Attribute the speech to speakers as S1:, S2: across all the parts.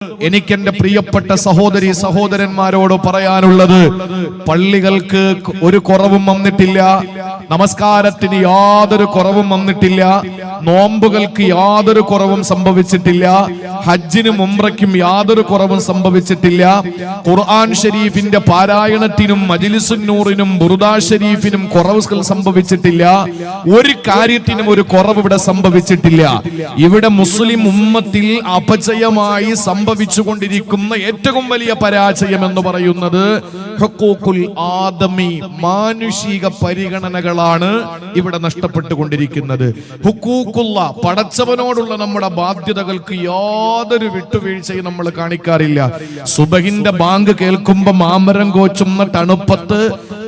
S1: എനിക്കെന്റെ പ്രിയപ്പെട്ട സഹോദരി സഹോദരന്മാരോട് പറയാനുള്ളത്, പള്ളികൾക്ക് ഒരു കുറവും വന്നിട്ടില്ല, നമസ്കാരത്തിന് യാതൊരു കുറവും വന്നിട്ടില്ല, നോമ്പുകൾക്ക് യാതൊരു കുറവും സംഭവിച്ചിട്ടില്ല, ഹജ്ജിനും ഉംറയ്ക്കും യാതൊരു കുറവും സംഭവിച്ചിട്ടില്ല, ഖുർആൻ ഷരീഫിന്റെ പാരായണത്തിനും മജ്ലിസുൻ നൂറിനും ബുർദ ഷരീഫിനും കുറവുകൾ സംഭവിച്ചിട്ടില്ല. ഒരു കാര്യത്തിനും ഒരു കുറവ് ഇവിടെ സംഭവിച്ചിട്ടില്ല. ഇവിടെ മുസ്ലിം ഉമ്മത്തിൽ അപജയമായി സംഭവിച്ചുകൊണ്ടിരിക്കുന്ന ഏറ്റവും വലിയ പരാജയം എന്ന് പറയുന്നത് ഹുഖൂഖുൽ ആദമി, മാനുഷിക പരിഗണനകളാണ് ഇവിടെ നഷ്ടപ്പെട്ടുകൊണ്ടിരിക്കുന്നത്. ഹുഖൂഖുള്ള, പടച്ചവനോടുള്ള നമ്മുടെ ബാധ്യതകൾക്ക് യാതൊരു വിട്ടുവീഴ്ചയും നമ്മൾ കാണിക്കാറില്ല. സുബഹിന്റെ ബാങ്ക് കേൾക്കുമ്പോൾ മാമരം കോച്ചുന്ന തണുപ്പത്ത്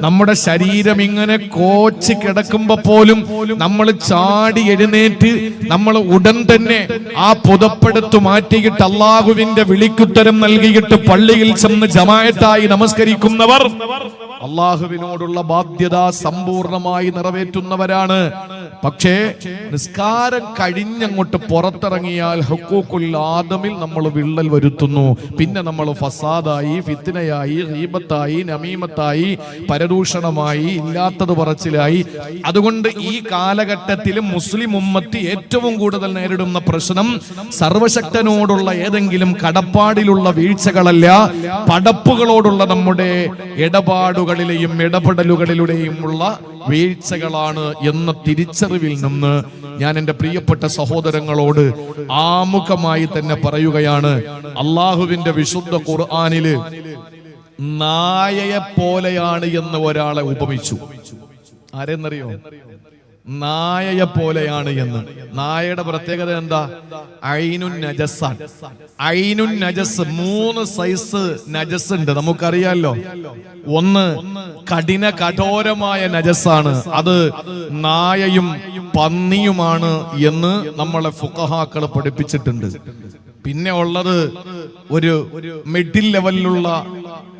S1: നമ്മുടെ ശരീരം ഇങ്ങനെ കോച്ച് കിടക്കുമ്പോ പോലും നമ്മൾ ചാടി എഴുന്നേറ്റ് നമ്മൾ ഉടൻ തന്നെ ആ പുതപ്പെടുത്ത് മാറ്റിയിട്ട് അള്ളാഹുവിന്റെ വിളിക്കുത്തരം നൽകിയിട്ട് പള്ളിയിൽ ചെന്ന് ജമാഅത്തായി നമസ്കരിക്കുന്നവർ അള്ളാഹുവിനോടുള്ള ബാധ്യത സമ്പൂർണമായി നിറവേറ്റുന്നവരാണ്. പക്ഷേ നിസ്കാരം കഴിഞ്ഞങ്ങോട്ട് പുറത്തിറങ്ങിയാൽ ഹുഖൂഖുൽ ആദമിൽ നമ്മൾ വിള്ളൽ വരുത്തുന്നു. പിന്നെ നമ്മൾ ഫസാദായി, ഫിത്നയായി, ഗീബത്തായി, നമീമത്തായി, പരദൂഷണമായി, ഇല്ലാത്തത് പറച്ചിലായി. അതുകൊണ്ട് ഈ കാലഘട്ടത്തിൽ മുസ്ലിം ഉമ്മത്ത് ഏറ്റവും കൂടുതൽ നേരിടുന്ന പ്രശ്നം സർവശക്തനോടുള്ള ഏതെങ്കിലും കടപ്പാടിലുള്ള വീഴ്ചകളല്ല, പടപ്പുകളോടുള്ള നമ്മുടെ ഇടപാടുകളിലെയും ഇടപെടലുകളിലൂടെയുമുള്ള വീഴ്ചകളാണ് എന്ന തിരിച്ചറിവിൽ നിന്ന് ഞാൻ എൻ്റെ പ്രിയപ്പെട്ട സഹോദരങ്ങളോട് ആമുഖമായി തന്നെ പറയുകയാണ്. അള്ളാഹുവിന്റെ വിശുദ്ധ ഖുർആനില് നായയെ പോലെയാണ് എന്ന് ഒരാളെ ഉപമിച്ചു. ആരെന്നറിയോ? നായയെ പോലെയാണ് എന്ന്. നായയുടെ പ്രത്യേകത എന്താ? ഐനുൻ നജസാൻ. ഐനുൻ നജസ്, 3 സൈസ് നജസ് ഉണ്ട്, നമുക്കറിയാലോ. ഒന്ന് കഠോരമായ നജസാണ്, അത് നായയും പന്നിയുമാണ് എന്ന് നമ്മളെ ഫുഖഹാക്കൾ പഠിപ്പിച്ചിട്ടുണ്ട്. പിന്നെ ഉള്ളത് ഒരു മിഡിൽ ലെവലിലുള്ള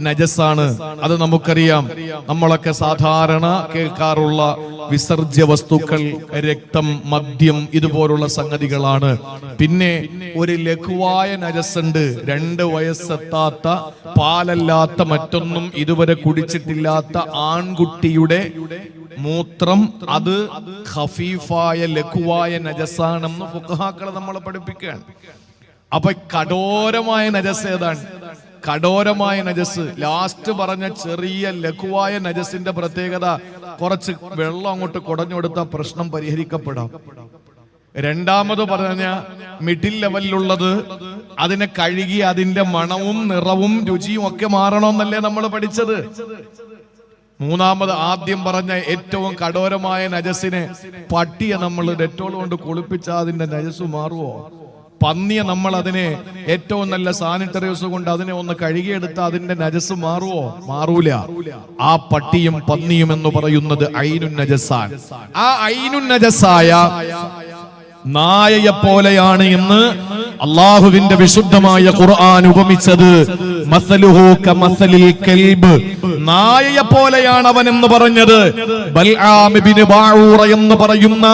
S1: നജസാണ്, അത് നമുക്കറിയാം. നമ്മളൊക്കെ സാധാരണ കേൾക്കാറുള്ള വിസർജ്യ വസ്തുക്കൾ, രക്തം, മദ്യം, ഇതുപോലുള്ള സംഗതികളാണ്. പിന്നെ ഒരു ലഘുവായ നജസുണ്ട്, 2 വയസ്സെത്താത്ത, പാലല്ലാത്ത, മറ്റൊന്നും ഇതുവരെ കുടിച്ചിട്ടില്ലാത്ത ആൺകുട്ടിയുടെ മൂത്രം, അത് ഖഫീഫായ ലഘുവായ നജസാണെന്ന് ഫുഖഹാക്കൾ നമ്മളെ പഠിപ്പിക്കുകയാണ്. അപ്പൊ കഠോരമായ നജസ് ഏതാണ്? കഠോരമായ നജസ്, ലാസ്റ്റ് പറഞ്ഞ ചെറിയ ലഘുവായ നജസിന്റെ പ്രത്യേകത, കുറച്ച് വെള്ളം അങ്ങോട്ട് കുടഞ്ഞു കൊടുത്താൽ പ്രശ്നം പരിഹരിക്കപ്പെടാം. രണ്ടാമത് പറഞ്ഞ മിഡിൽ ലെവലിലുള്ളത്, അതിനെ കഴുകി അതിന്റെ മണവും നിറവും രുചിയും ഒക്കെ മാറണമെന്നല്ലേ നമ്മൾ പഠിച്ചത്. മൂന്നാമത് ആദ്യം പറഞ്ഞ ഏറ്റവും കഠോരമായ നജസിനെ, പട്ടിയെ നമ്മൾ ഡെറ്റോൾ കൊണ്ട് കുളിപ്പിച്ചാൽ അതിന്റെ നജസ് മാറുമോ? പന്നിയെ നമ്മൾ അതിനെ ഏറ്റവും നല്ല സാനിറ്ററൈസ് കൊണ്ട് അതിനെ ഒന്ന് കഴുകിയെടുത്താൽ അതിന്റെ നജസ് മാറുമോ? മാറൂല. ആ പട്ടിയും പന്നിയും എന്ന് പറയുന്നത് ഐനുൻ നജസാൻ. ആ ഐനുൻ നജസായ നായയെ പോലെയാണ് എന്ന് അള്ളാഹുവിന്റെ വിശുദ്ധമായ ഖുർആൻ ഉപമിച്ചത്. മസലുഹു കമസലിൽ കൽബ്, നായയെ പോലെയാണ് അവൻ എന്ന് പറഞ്ഞത്. ബൽആം ഇബ്നു ബഊറ എന്ന് പറയുന്ന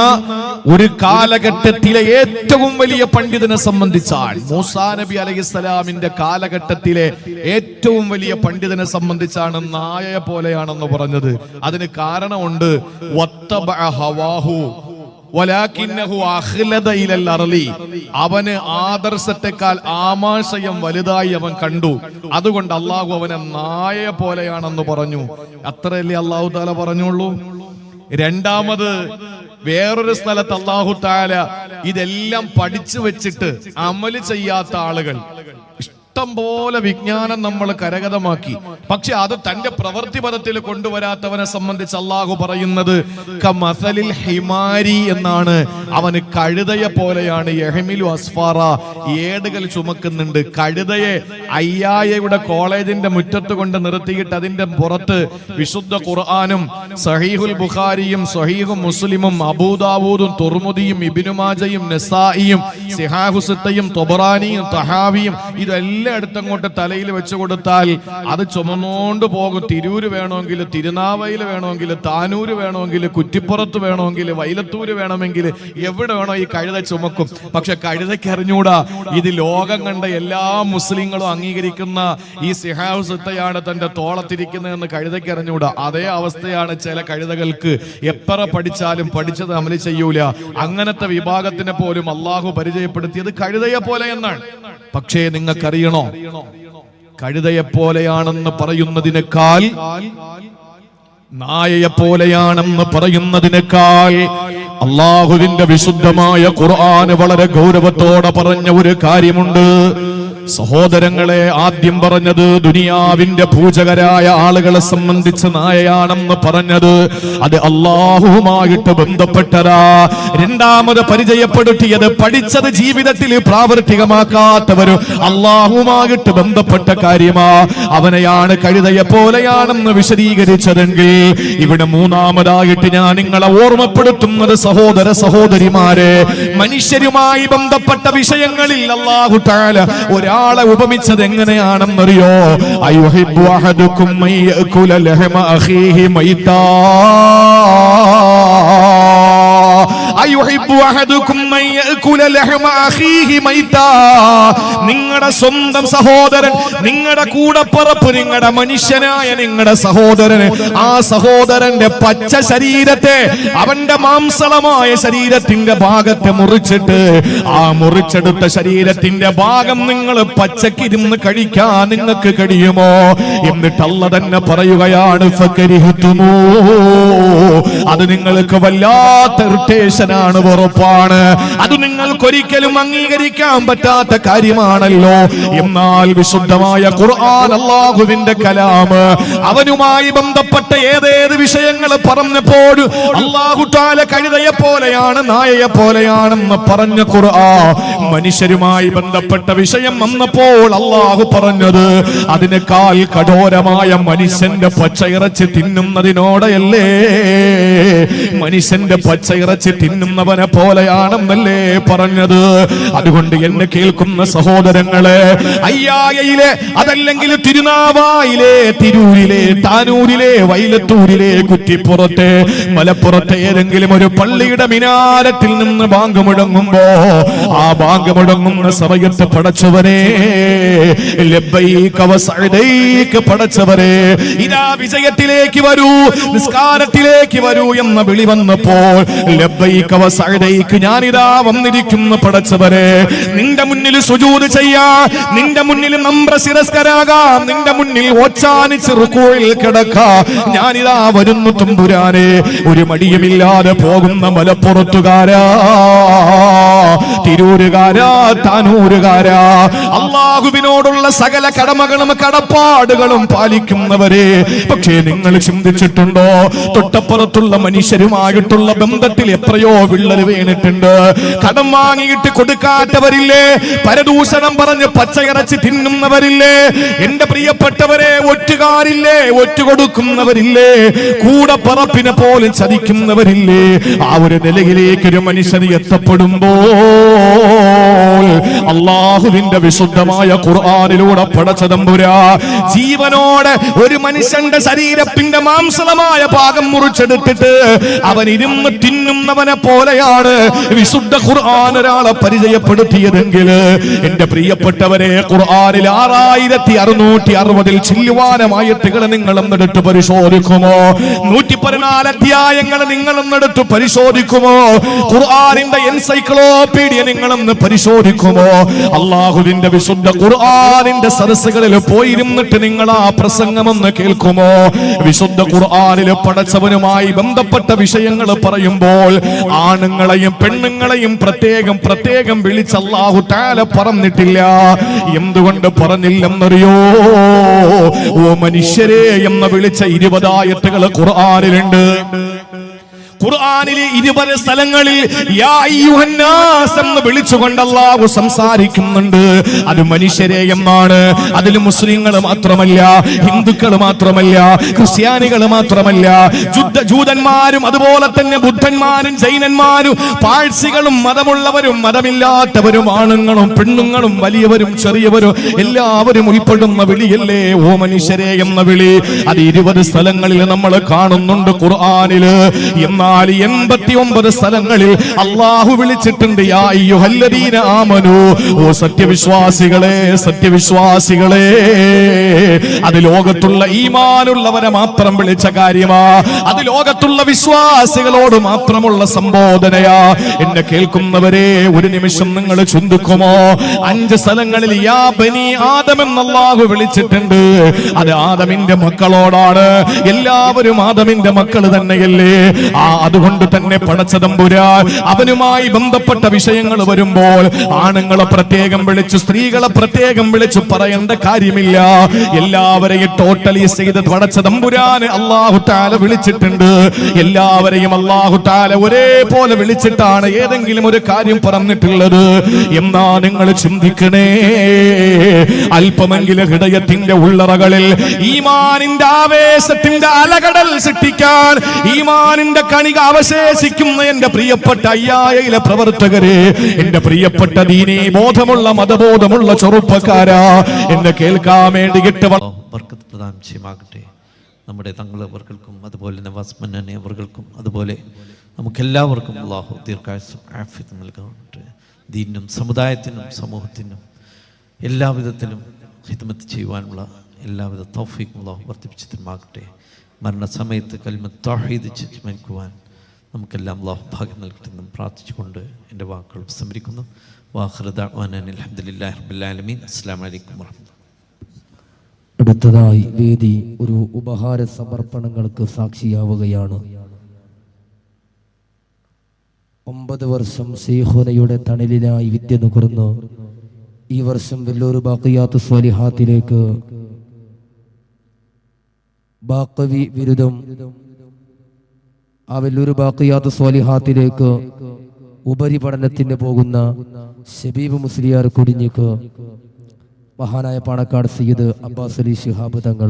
S1: ഒരു കാലഘട്ടത്തിലെ ഏറ്റവും വലിയ പണ്ഡിതനെ സംബന്ധിച്ചാൽ, മൂസാ നബി അലൈഹിസ്സലാമിന്റെ കാലഘട്ടത്തിലെ ഏറ്റവും വലിയ പണ്ഡിതനെ സംബന്ധിച്ചാണ് നായയെ പോലെയാണെന്ന് പറഞ്ഞത്. അതിന് കാരണമുണ്ട്. വത്തബഅ ഹവാഹു വലാകിന്നഹു അഖ്ലദ ഇലൽ അർളി, അവന് ആദർശത്തെക്കാൾ ആമാശയം വലുതായി അവൻ കണ്ടു. അതുകൊണ്ട് അള്ളാഹു അവനെ നായയെ പോലെയാണെന്ന് പറഞ്ഞു. അത്രയല്ലേ അള്ളാഹു തആല പറഞ്ഞുള്ളൂ. രണ്ടാമത് വേറൊരു സ്ഥലത്ത് അല്ലാഹു തആല ഇതെല്ലാം പഠിച്ചു വെച്ചിട്ട് അമല് ചെയ്യാത്ത ആളുകൾ, ഇഷ്ടം പോലെ വിജ്ഞാനം നമ്മൾ കരഗതമാക്കി, പക്ഷെ അത് തന്റെ പ്രവൃത്തി പദത്തിൽ കൊണ്ടുവരാത്തവനെ സംബന്ധിച്ച് അല്ലാഹു പറയുന്നത് കമസലിൽ ഹിമാരി എന്നാണ്. അവന് കഴുതയെ പോലെയാണ്. യഹ്മിലു അസ്ഫാറ, ഏടുകൾ ചുമക്കുന്നുണ്ട്. കഴുതയെ അയ്യായയുടെ കോളേജിന്റെ മുറ്റത്ത് കൊണ്ട് നിർത്തിയിട്ട് അതിന്റെ പുറത്ത് വിശുദ്ധ ഖുർആനും സഹീഹുൽ ബുഖാരിയും സഹീഹു മുസ്ലിമും അബൂദാവൂദും തുർമുദിയും ഇബ്നു മാജയും നസായിയും സിഹാഹു സിത്തയും തൊബറാനിയും തഹാവിയും ഇതെല്ലാം എല്ലായിടത്തും അങ്ങോട്ട് തലയിൽ വെച്ചു കൊടുത്താൽ അത് ചുമന്നുകൊണ്ട് പോകും. തിരൂര് വേണമെങ്കിൽ, തിരുനാവയിൽ വേണമെങ്കിൽ, താനൂര് വേണമെങ്കിൽ, കുറ്റിപ്പുറത്ത് വേണമെങ്കിൽ, വൈലത്തൂര് വേണമെങ്കിൽ, എവിടെ വേണോ ഈ കഴുത ചുമക്കും. പക്ഷെ കഴുതയ്ക്ക് അറിഞ്ഞൂടാ ഇത് ലോകം കണ്ട എല്ലാ മുസ്ലിങ്ങളും അംഗീകരിക്കുന്ന ഈ സിഹാബ് സിത്തയാണ് തന്റെ തോളത്തിരിക്കുന്നതെന്ന് കഴുതയ്ക്ക് അറിഞ്ഞൂടാ. അതേ അവസ്ഥയാണ് ചില കഴുതകൾക്ക്. എത്ര പഠിച്ചാലും പഠിച്ചത് അമല് ചെയ്യൂല. അങ്ങനത്തെ വിഭാഗത്തിനെ പോലും അള്ളാഹു പരിചയപ്പെടുത്തിയത് കഴുതയെ പോലെ എന്നാണ്. പക്ഷേ നിങ്ങൾക്കറിയണോ, കഴുതയെ പോലെയാണെന്ന് പറയുന്നതിനേക്കാൾ, നായയെ പോലെയാണെന്ന് പറയുന്നതിനേക്കാൾ അള്ളാഹുവിന്റെ വിശുദ്ധമായ ഖുർആൻ വളരെ ഗൗരവത്തോടെ പറഞ്ഞ ഒരു കാര്യമുണ്ട്. സഹോദരങ്ങളെ, ആദ്യം പറഞ്ഞത് ദുനിയാവിന്റെ പൂജകരായ ആളുകളെ സംബന്ധിച്ച് നായയാണെന്ന് പറഞ്ഞത് അത് അള്ളാഹുവുമായിട്ട് ബന്ധപ്പെട്ടതാ. രണ്ടാമത് പരിചയപ്പെടുത്തിയത് പഠിച്ചത് ജീവിതത്തിൽ പ്രാവർത്തികമാക്കാത്തവരും അള്ളാഹുവുമായിട്ട് ബന്ധപ്പെട്ട കാര്യമാ. അവനെയാണ് കഴുതയെ പോലെയാണെന്ന് വിശദീകരിച്ചതെങ്കിൽ ഇവിടെ മൂന്നാമതായിട്ട് ഞാൻ നിങ്ങളെ ഓർമ്മപ്പെടുത്തുന്നത് സഹോദര സഹോദരിമാരെ, മനുഷ്യരുമായി ബന്ധപ്പെട്ട വിഷയങ്ങളിൽ അല്ലാഹു തആല ഒരാളെ ഉപമിച്ചത് എങ്ങനെയാണെന്നറിയോ? അയുഹിബ്ബു അഹദുക്കും മയ്യകുല ലഹമ അഖീഹി മൈതാ, അയുഹിബ്ബു അഹദുക്കും മയ്യകുല ലഹമ അഖീഹി മൈതാ. നിങ്ങളുടെ സ്വന്തം സഹോദരൻ, നിങ്ങളുടെ കൂടപ്പറപ്പ്, നിങ്ങളുടെ മനുഷ്യനായ നിങ്ങളുടെ സഹോദരന്, ആ സഹോദരന്റെ പച്ച ശരീരത്തെ, അവന്റെ മാംസളമായ ശരീരത്തിന്റെ ഭാഗത്തെ മുറിച്ചിട്ട് ആ മുറിച്ചെടുത്ത ശരീരത്തിന്റെ ഭാഗം നിങ്ങൾ പച്ചക്കിരുന്ന് കഴിക്കാൻ നിങ്ങൾക്ക് കഴിയുമോ? എന്നിട്ട് അല്ലാഹു തന്നെ പറയുകയാണ്, ഫകരിഹ്തുമൂ, അത് നിങ്ങൾക്ക് വല്ലാത്ത ഇറിറ്റേഷനാണ്, വെറുപ്പാണ്, അത് നിങ്ങൾക്ക് ഒരിക്കലും അംഗീകരിക്കാൻ പറ്റാത്ത കാര്യമാണല്ലോ. എന്നാൽ വിശുദ്ധമായ ഖുർആൻ, അല്ലാഹുവിന്റെ കലാമ്, അവനുമായി ബന്ധപ്പെട്ട ഏതേത് വിഷയങ്ങൾ പറഞ്ഞപ്പോൾ അല്ലാഹു തആല കഴുതയെ പോലെയാണ്, നായയെ പോലെയാണെന്ന് പറഞ്ഞ ഖുർആൻ, മനുഷ്യരുമായി ബന്ധപ്പെട്ട വിഷയം വന്നപ്പോൾ അല്ലാഹു പറഞ്ഞത് അതിനേക്കാൾ കഠോരമായ മനുഷ്യന്റെ പച്ചയിറച്ചി തിന്നുന്നതിനോടെയല്ലേ, മനുഷ്യന്റെ പച്ചയിറച്ചി തിന്നുന്നവനെ പോലെയാണെന്നല്ലേ പറഞ്ഞത്. അതുകൊണ്ട് എന്നെ കേൾക്കുന്ന സഹോദരങ്ങളെ, അയ്യായയിലെ, അതല്ലെങ്കിൽ തിരുനാവായിലെ, തിരൂരിലെ, താനൂരിലെ, വൈലത്തൂരിലെ, കുറ്റിപ്പുറത്തെ, മലപ്പുറത്തെ ഏതെങ്കിലും ഒരു പള്ളിയുടെ മിനാരത്തിൽ നിന്ന് ബാങ്ക് മുഴങ്ങുമ്പോ ആ ബാങ്ക് മുഴങ്ങുന്ന സമയത്ത് പടച്ചവനെ ലബ്ബൈക വസഅദൈക, പടച്ചവനെ ഇതാ വിജയത്തിലേക്ക് വരൂ, നിസ്കാരത്തിലേക്ക് വരൂ എന്ന വിളി വന്നപ്പോൾ ലബ്ബൈക വസഅദൈക, ഞാനിതാ വന്നിരിക്കുന്നു പടച്ചവനെ, നിന്റെ മുന്നിൽ സുജൂദ് ചെയ്യാം, നിന്റെ മുന്നിൽ നമ്രശിരസ്കരാകാം, നിന്റെ മുന്നിൽ ഓച്ചാനിച്ച് റുകൂഇൽ കിടക്കാം, ഞാനിതാ വരുന്നു തമ്പുരാനെ. ഒരു മടിയുമില്ലാതെ പോകുന്ന മലപ്പുറത്തുകാരാ, തിരൂരുകാരാ, താനൂരുകാരാ, അല്ലാഹുവിനോടുള്ള സകല കടമകളും കടപ്പാടുകളും പാലിക്കുന്നവരെ, പക്ഷേ നിങ്ങൾ ചിന്തിച്ചിട്ടുണ്ടോ, തൊട്ടപ്പുറത്തുള്ള മനുഷ്യരുമായിട്ടുള്ള ബന്ധത്തിൽ എത്രയോ വിള്ളൽ വീണിട്ടുണ്ട്. കടം വാങ്ങിയിട്ട് കൊടുക്കാത്തവരില്ലേ, പരദൂഷണം പറഞ്ഞ് പച്ചയിറച്ചി തിന്നുന്നവരില്ലേ, എന്റെ പ്രിയപ്പെട്ടവരെ, ഒറ്റുകാരില്ലേ, ഒറ്റുകൊടുക്കുന്നവരില്ലേ, കൂടെ പറപ്പിനെ പോലും ചതിക്കുന്നവരില്ലേ. ആ ഒരു നിലയിലേക്ക് ഒരു മനുഷ്യന് എത്തപ്പെടുമ്പോ അല്ലാഹുവിന്റെ വിശുദ്ധമായ ഖുർആനിലൂടെ പടച്ചതമ്പുരാ ജീവനോടെ ഒരു മനുഷ്യന്റെ ശരീരത്തിന്റെ മാംസളമായ ഭാഗം മുറിച്ചെടുത്തിട്ട് അവൻ ഇരുന്ന് തിന്നുന്നവനെ പോലെയാണ് വിശുദ്ധ ഖുർആൻ ഒരാളെ പരിചയപ്പെടുത്തിയതെങ്കിൽ, എന്റെ പ്രിയപ്പെട്ടവരെ, ഖുർആനിൽ 6660 ചില്ലുവാനമായത്തുകൾ നിങ്ങളെന്നെടുത്ത് പരിശോധിക്കുമോ? 114 അധ്യായങ്ങൾ നിങ്ങളെന്നെടുത്ത് പരിശോധിക്കുമോ? ഖുർആനിന്റെ എൻസൈക്ലോപീഡിയ നിങ്ങളെന്ന് പരിശോധിക്കുമോ? അല്ലാഹുവിന്റെ വിശുദ്ധ ഖുർആനിന്റെ സദസ്സുകളിൽ പോയിരുന്നിട്ട് നിങ്ങൾ ആ പ്രസംഗമെന്ന് കേൾക്കുമോ? വിശുദ്ധ ഖുർആനിൽ പടച്ചവനുമായി ബന്ധപ്പെട്ട വിഷയങ്ങൾ പറയുമ്പോൾ ആണുങ്ങളെയും പെണ്ണുങ്ങളെയും പ്രത്യേകം പ്രത്യേകം വിളിച്ച് അല്ലാഹു തആല പറഞ്ഞിട്ടില്ല. എന്തുകൊണ്ട് പറഞ്ഞില്ലെന്നറിയോ? ഓ മനുഷ്യരെ എന്ന് വിളിച്ച 20 ആയത്തുകൾ ഖുർആനിലുണ്ട്. ഖുർആനിലെ 20 സ്ഥലങ്ങളിൽ യാ അയ്യുഹന്നാസ് എന്ന് വിളിച്ചുകൊണ്ട് അല്ലാഹു സംസാരിക്കുന്നുണ്ട്. അത് മനുഷ്യരെ എന്നാണ്. അതിൽ മുസ്ലിങ്ങൾ മാത്രമല്ല, ഹിന്ദുക്കൾ മാത്രമല്ല, ക്രിസ്ത്യാനികൾ മാത്രമല്ല, ജൂതന്മാരും അതുപോലെ തന്നെ ബുദ്ധന്മാരും ജൈനന്മാരും പാഴ്സികളും മതമുള്ളവരും മതമില്ലാത്തവരും ആണുങ്ങളും പെണ്ണുങ്ങളും വലിയവരും ചെറിയവരും എല്ലാവരും ഉൾപ്പെടുന്ന വിളിയല്ലേ ഓ മനുഷ്യരെ എന്ന വിളി. അത് 20 സ്ഥലങ്ങളിൽ നമ്മൾ കാണുന്നുണ്ട് ഖുർആനില്. എന്നാൽ 89 സ്ഥലങ്ങളിൽ അല്ലാഹു വിളിച്ചിട്ടുണ്ട് യാ അയ്യുഹല്ലദീന ആമനു, ഓ സത്യവിശ്വാസികളെ സത്യവിശ്വാസികളെ. അത് ലോകത്തുള്ള ഈമാനുള്ളവരെ മാത്രം വിളിച്ച കാര്യമാ. അത് ലോകത്തുള്ള വിശ്വാസികളോട് മാത്രമുള്ള സംബോധനയാ. എന്നെ കേൾക്കുന്നവരെ ഒരു നിമിഷം നിങ്ങൾ ചിന്തിക്കുമോ? 5 സ്ഥലങ്ങളിൽ യാ ബനി ആദം എന്ന് അല്ലാഹു വിളിച്ചിട്ടുണ്ട്. അത് ആദമിന്റെ മക്കളോടാണ്. എല്ലാവരും ആദമിന്റെ മക്കൾ തന്നെയല്ലേ? അതുകൊണ്ട് തന്നെ പടച്ച തമ്പുരാൻ അവനുമായി ബന്ധപ്പെട്ട വിഷയങ്ങൾ വരുമ്പോൾ ആണുങ്ങളെ പ്രത്യേകം വിളിച്ചു സ്ത്രീകളെ പ്രത്യേകം വിളിച്ചു പറയേണ്ട കാര്യമില്ല. എല്ലാവരെയും ടോട്ടലി ചെയ്ത് പടച്ച തമ്പുരാൻ അല്ലാഹു തആല വിളിച്ചിട്ടുണ്ട്. എല്ലാവരെയും അല്ലാഹു തആല ഒരേപോലെ വിളിച്ചിട്ടാണ് ഏതെങ്കിലും ഒരു കാര്യം പറഞ്ഞിട്ടുള്ളത് എന്നാ നിങ്ങൾ ചിന്തിക്കണേ. അല്പമെങ്കിലും ഹൃദയത്തിന്റെ ഉള്ളറകളിൽ ഈമാനിന്റെ ആവേശത്തിന്റെ അലകടൽ സൃഷ്ടിക്കാൻ, ഈമാനിന്റെ കണിക അവശേഷിക്കുന്ന എന്റെ പ്രിയപ്പെട്ട അയ്യായിലെ പ്രവർത്തകരെ, എന്റെ പ്രിയപ്പെട്ട ദീനീ ബോധമുള്ള മതബോധമുള്ള ചെറുപ്പക്കാരാ, എന്നെ കേൾക്കാൻ വേണ്ടിയിട്ട്
S2: ബർക്കത്ത് പ്രദാനം ചെയ്യുമാകട്ടെ. നമ്മുടെ തങ്ങളവർക്കും അതുപോലെ നവാസ് മന്നനെ അവർക്കും അതുപോലെ നമുക്കെല്ലാവർക്കും അല്ലാഹു ദീർഘായുസ്സും ആഫിയത്തും നൽകട്ടെ. ദീനിനും സമുദായത്തിനും സമൂഹത്തിനും എല്ലാവിധത്തിലും ഖിദ്മത്ത് ചെയ്യുവാനുള്ള എല്ലാവിധ തൗഫീഖും അല്ലാഹു വർദ്ധിപ്പിച്ചു തരുമാകട്ടെ. മരണസമയത്ത് കലിമത്ത് തൗഹീദ് ചൊല്ലി മരിക്കുവാൻ നമുക്കെല്ലാം അല്ലാഹു ഭാഗ്യം നൽകട്ടെ എന്ന് പ്രാർത്ഥിച്ചുകൊണ്ട് എൻ്റെ വാക്കുകൾ ഉപസംഹരിക്കുന്നു. വാഖിറു ദഅ്വാനാ അൽഹംദുലില്ലാഹി റബ്ബിൽ ആലമീൻ. അസ്സലാമു അലൈക്കും വറഹ്മത്തുള്ളാഹി.
S3: അടുത്തതായി വേദി ഒരു ഉപഹാര സമർപ്പണങ്ങൾക്ക് സാക്ഷിയാവുകയാണ്. 9 വർഷം ശൈഖുനയുടെ തണലിനായി വിദ്യ നുകർന്ന് ഈ വർഷം വെല്ലൂർ ബാഖിയാത്ത് സ്വാലിഹാത്തിലേക്ക് ബാഖവി ബിരുദം ആ വെല്ലൂർ ബാഖിയാത്ത് സ്വാലിഹാത്തിലേക്ക് ഉപരിപഠനത്തിന് പോകുന്ന ഷബീബ് മുസ്ലിയാർ കുടിഞ്ഞിക്ക് മഹാനായ പാണക്കാട് സയ്യിദ് അബ്ബാസ് അലി ശിഹാബ് തങ്ങൾ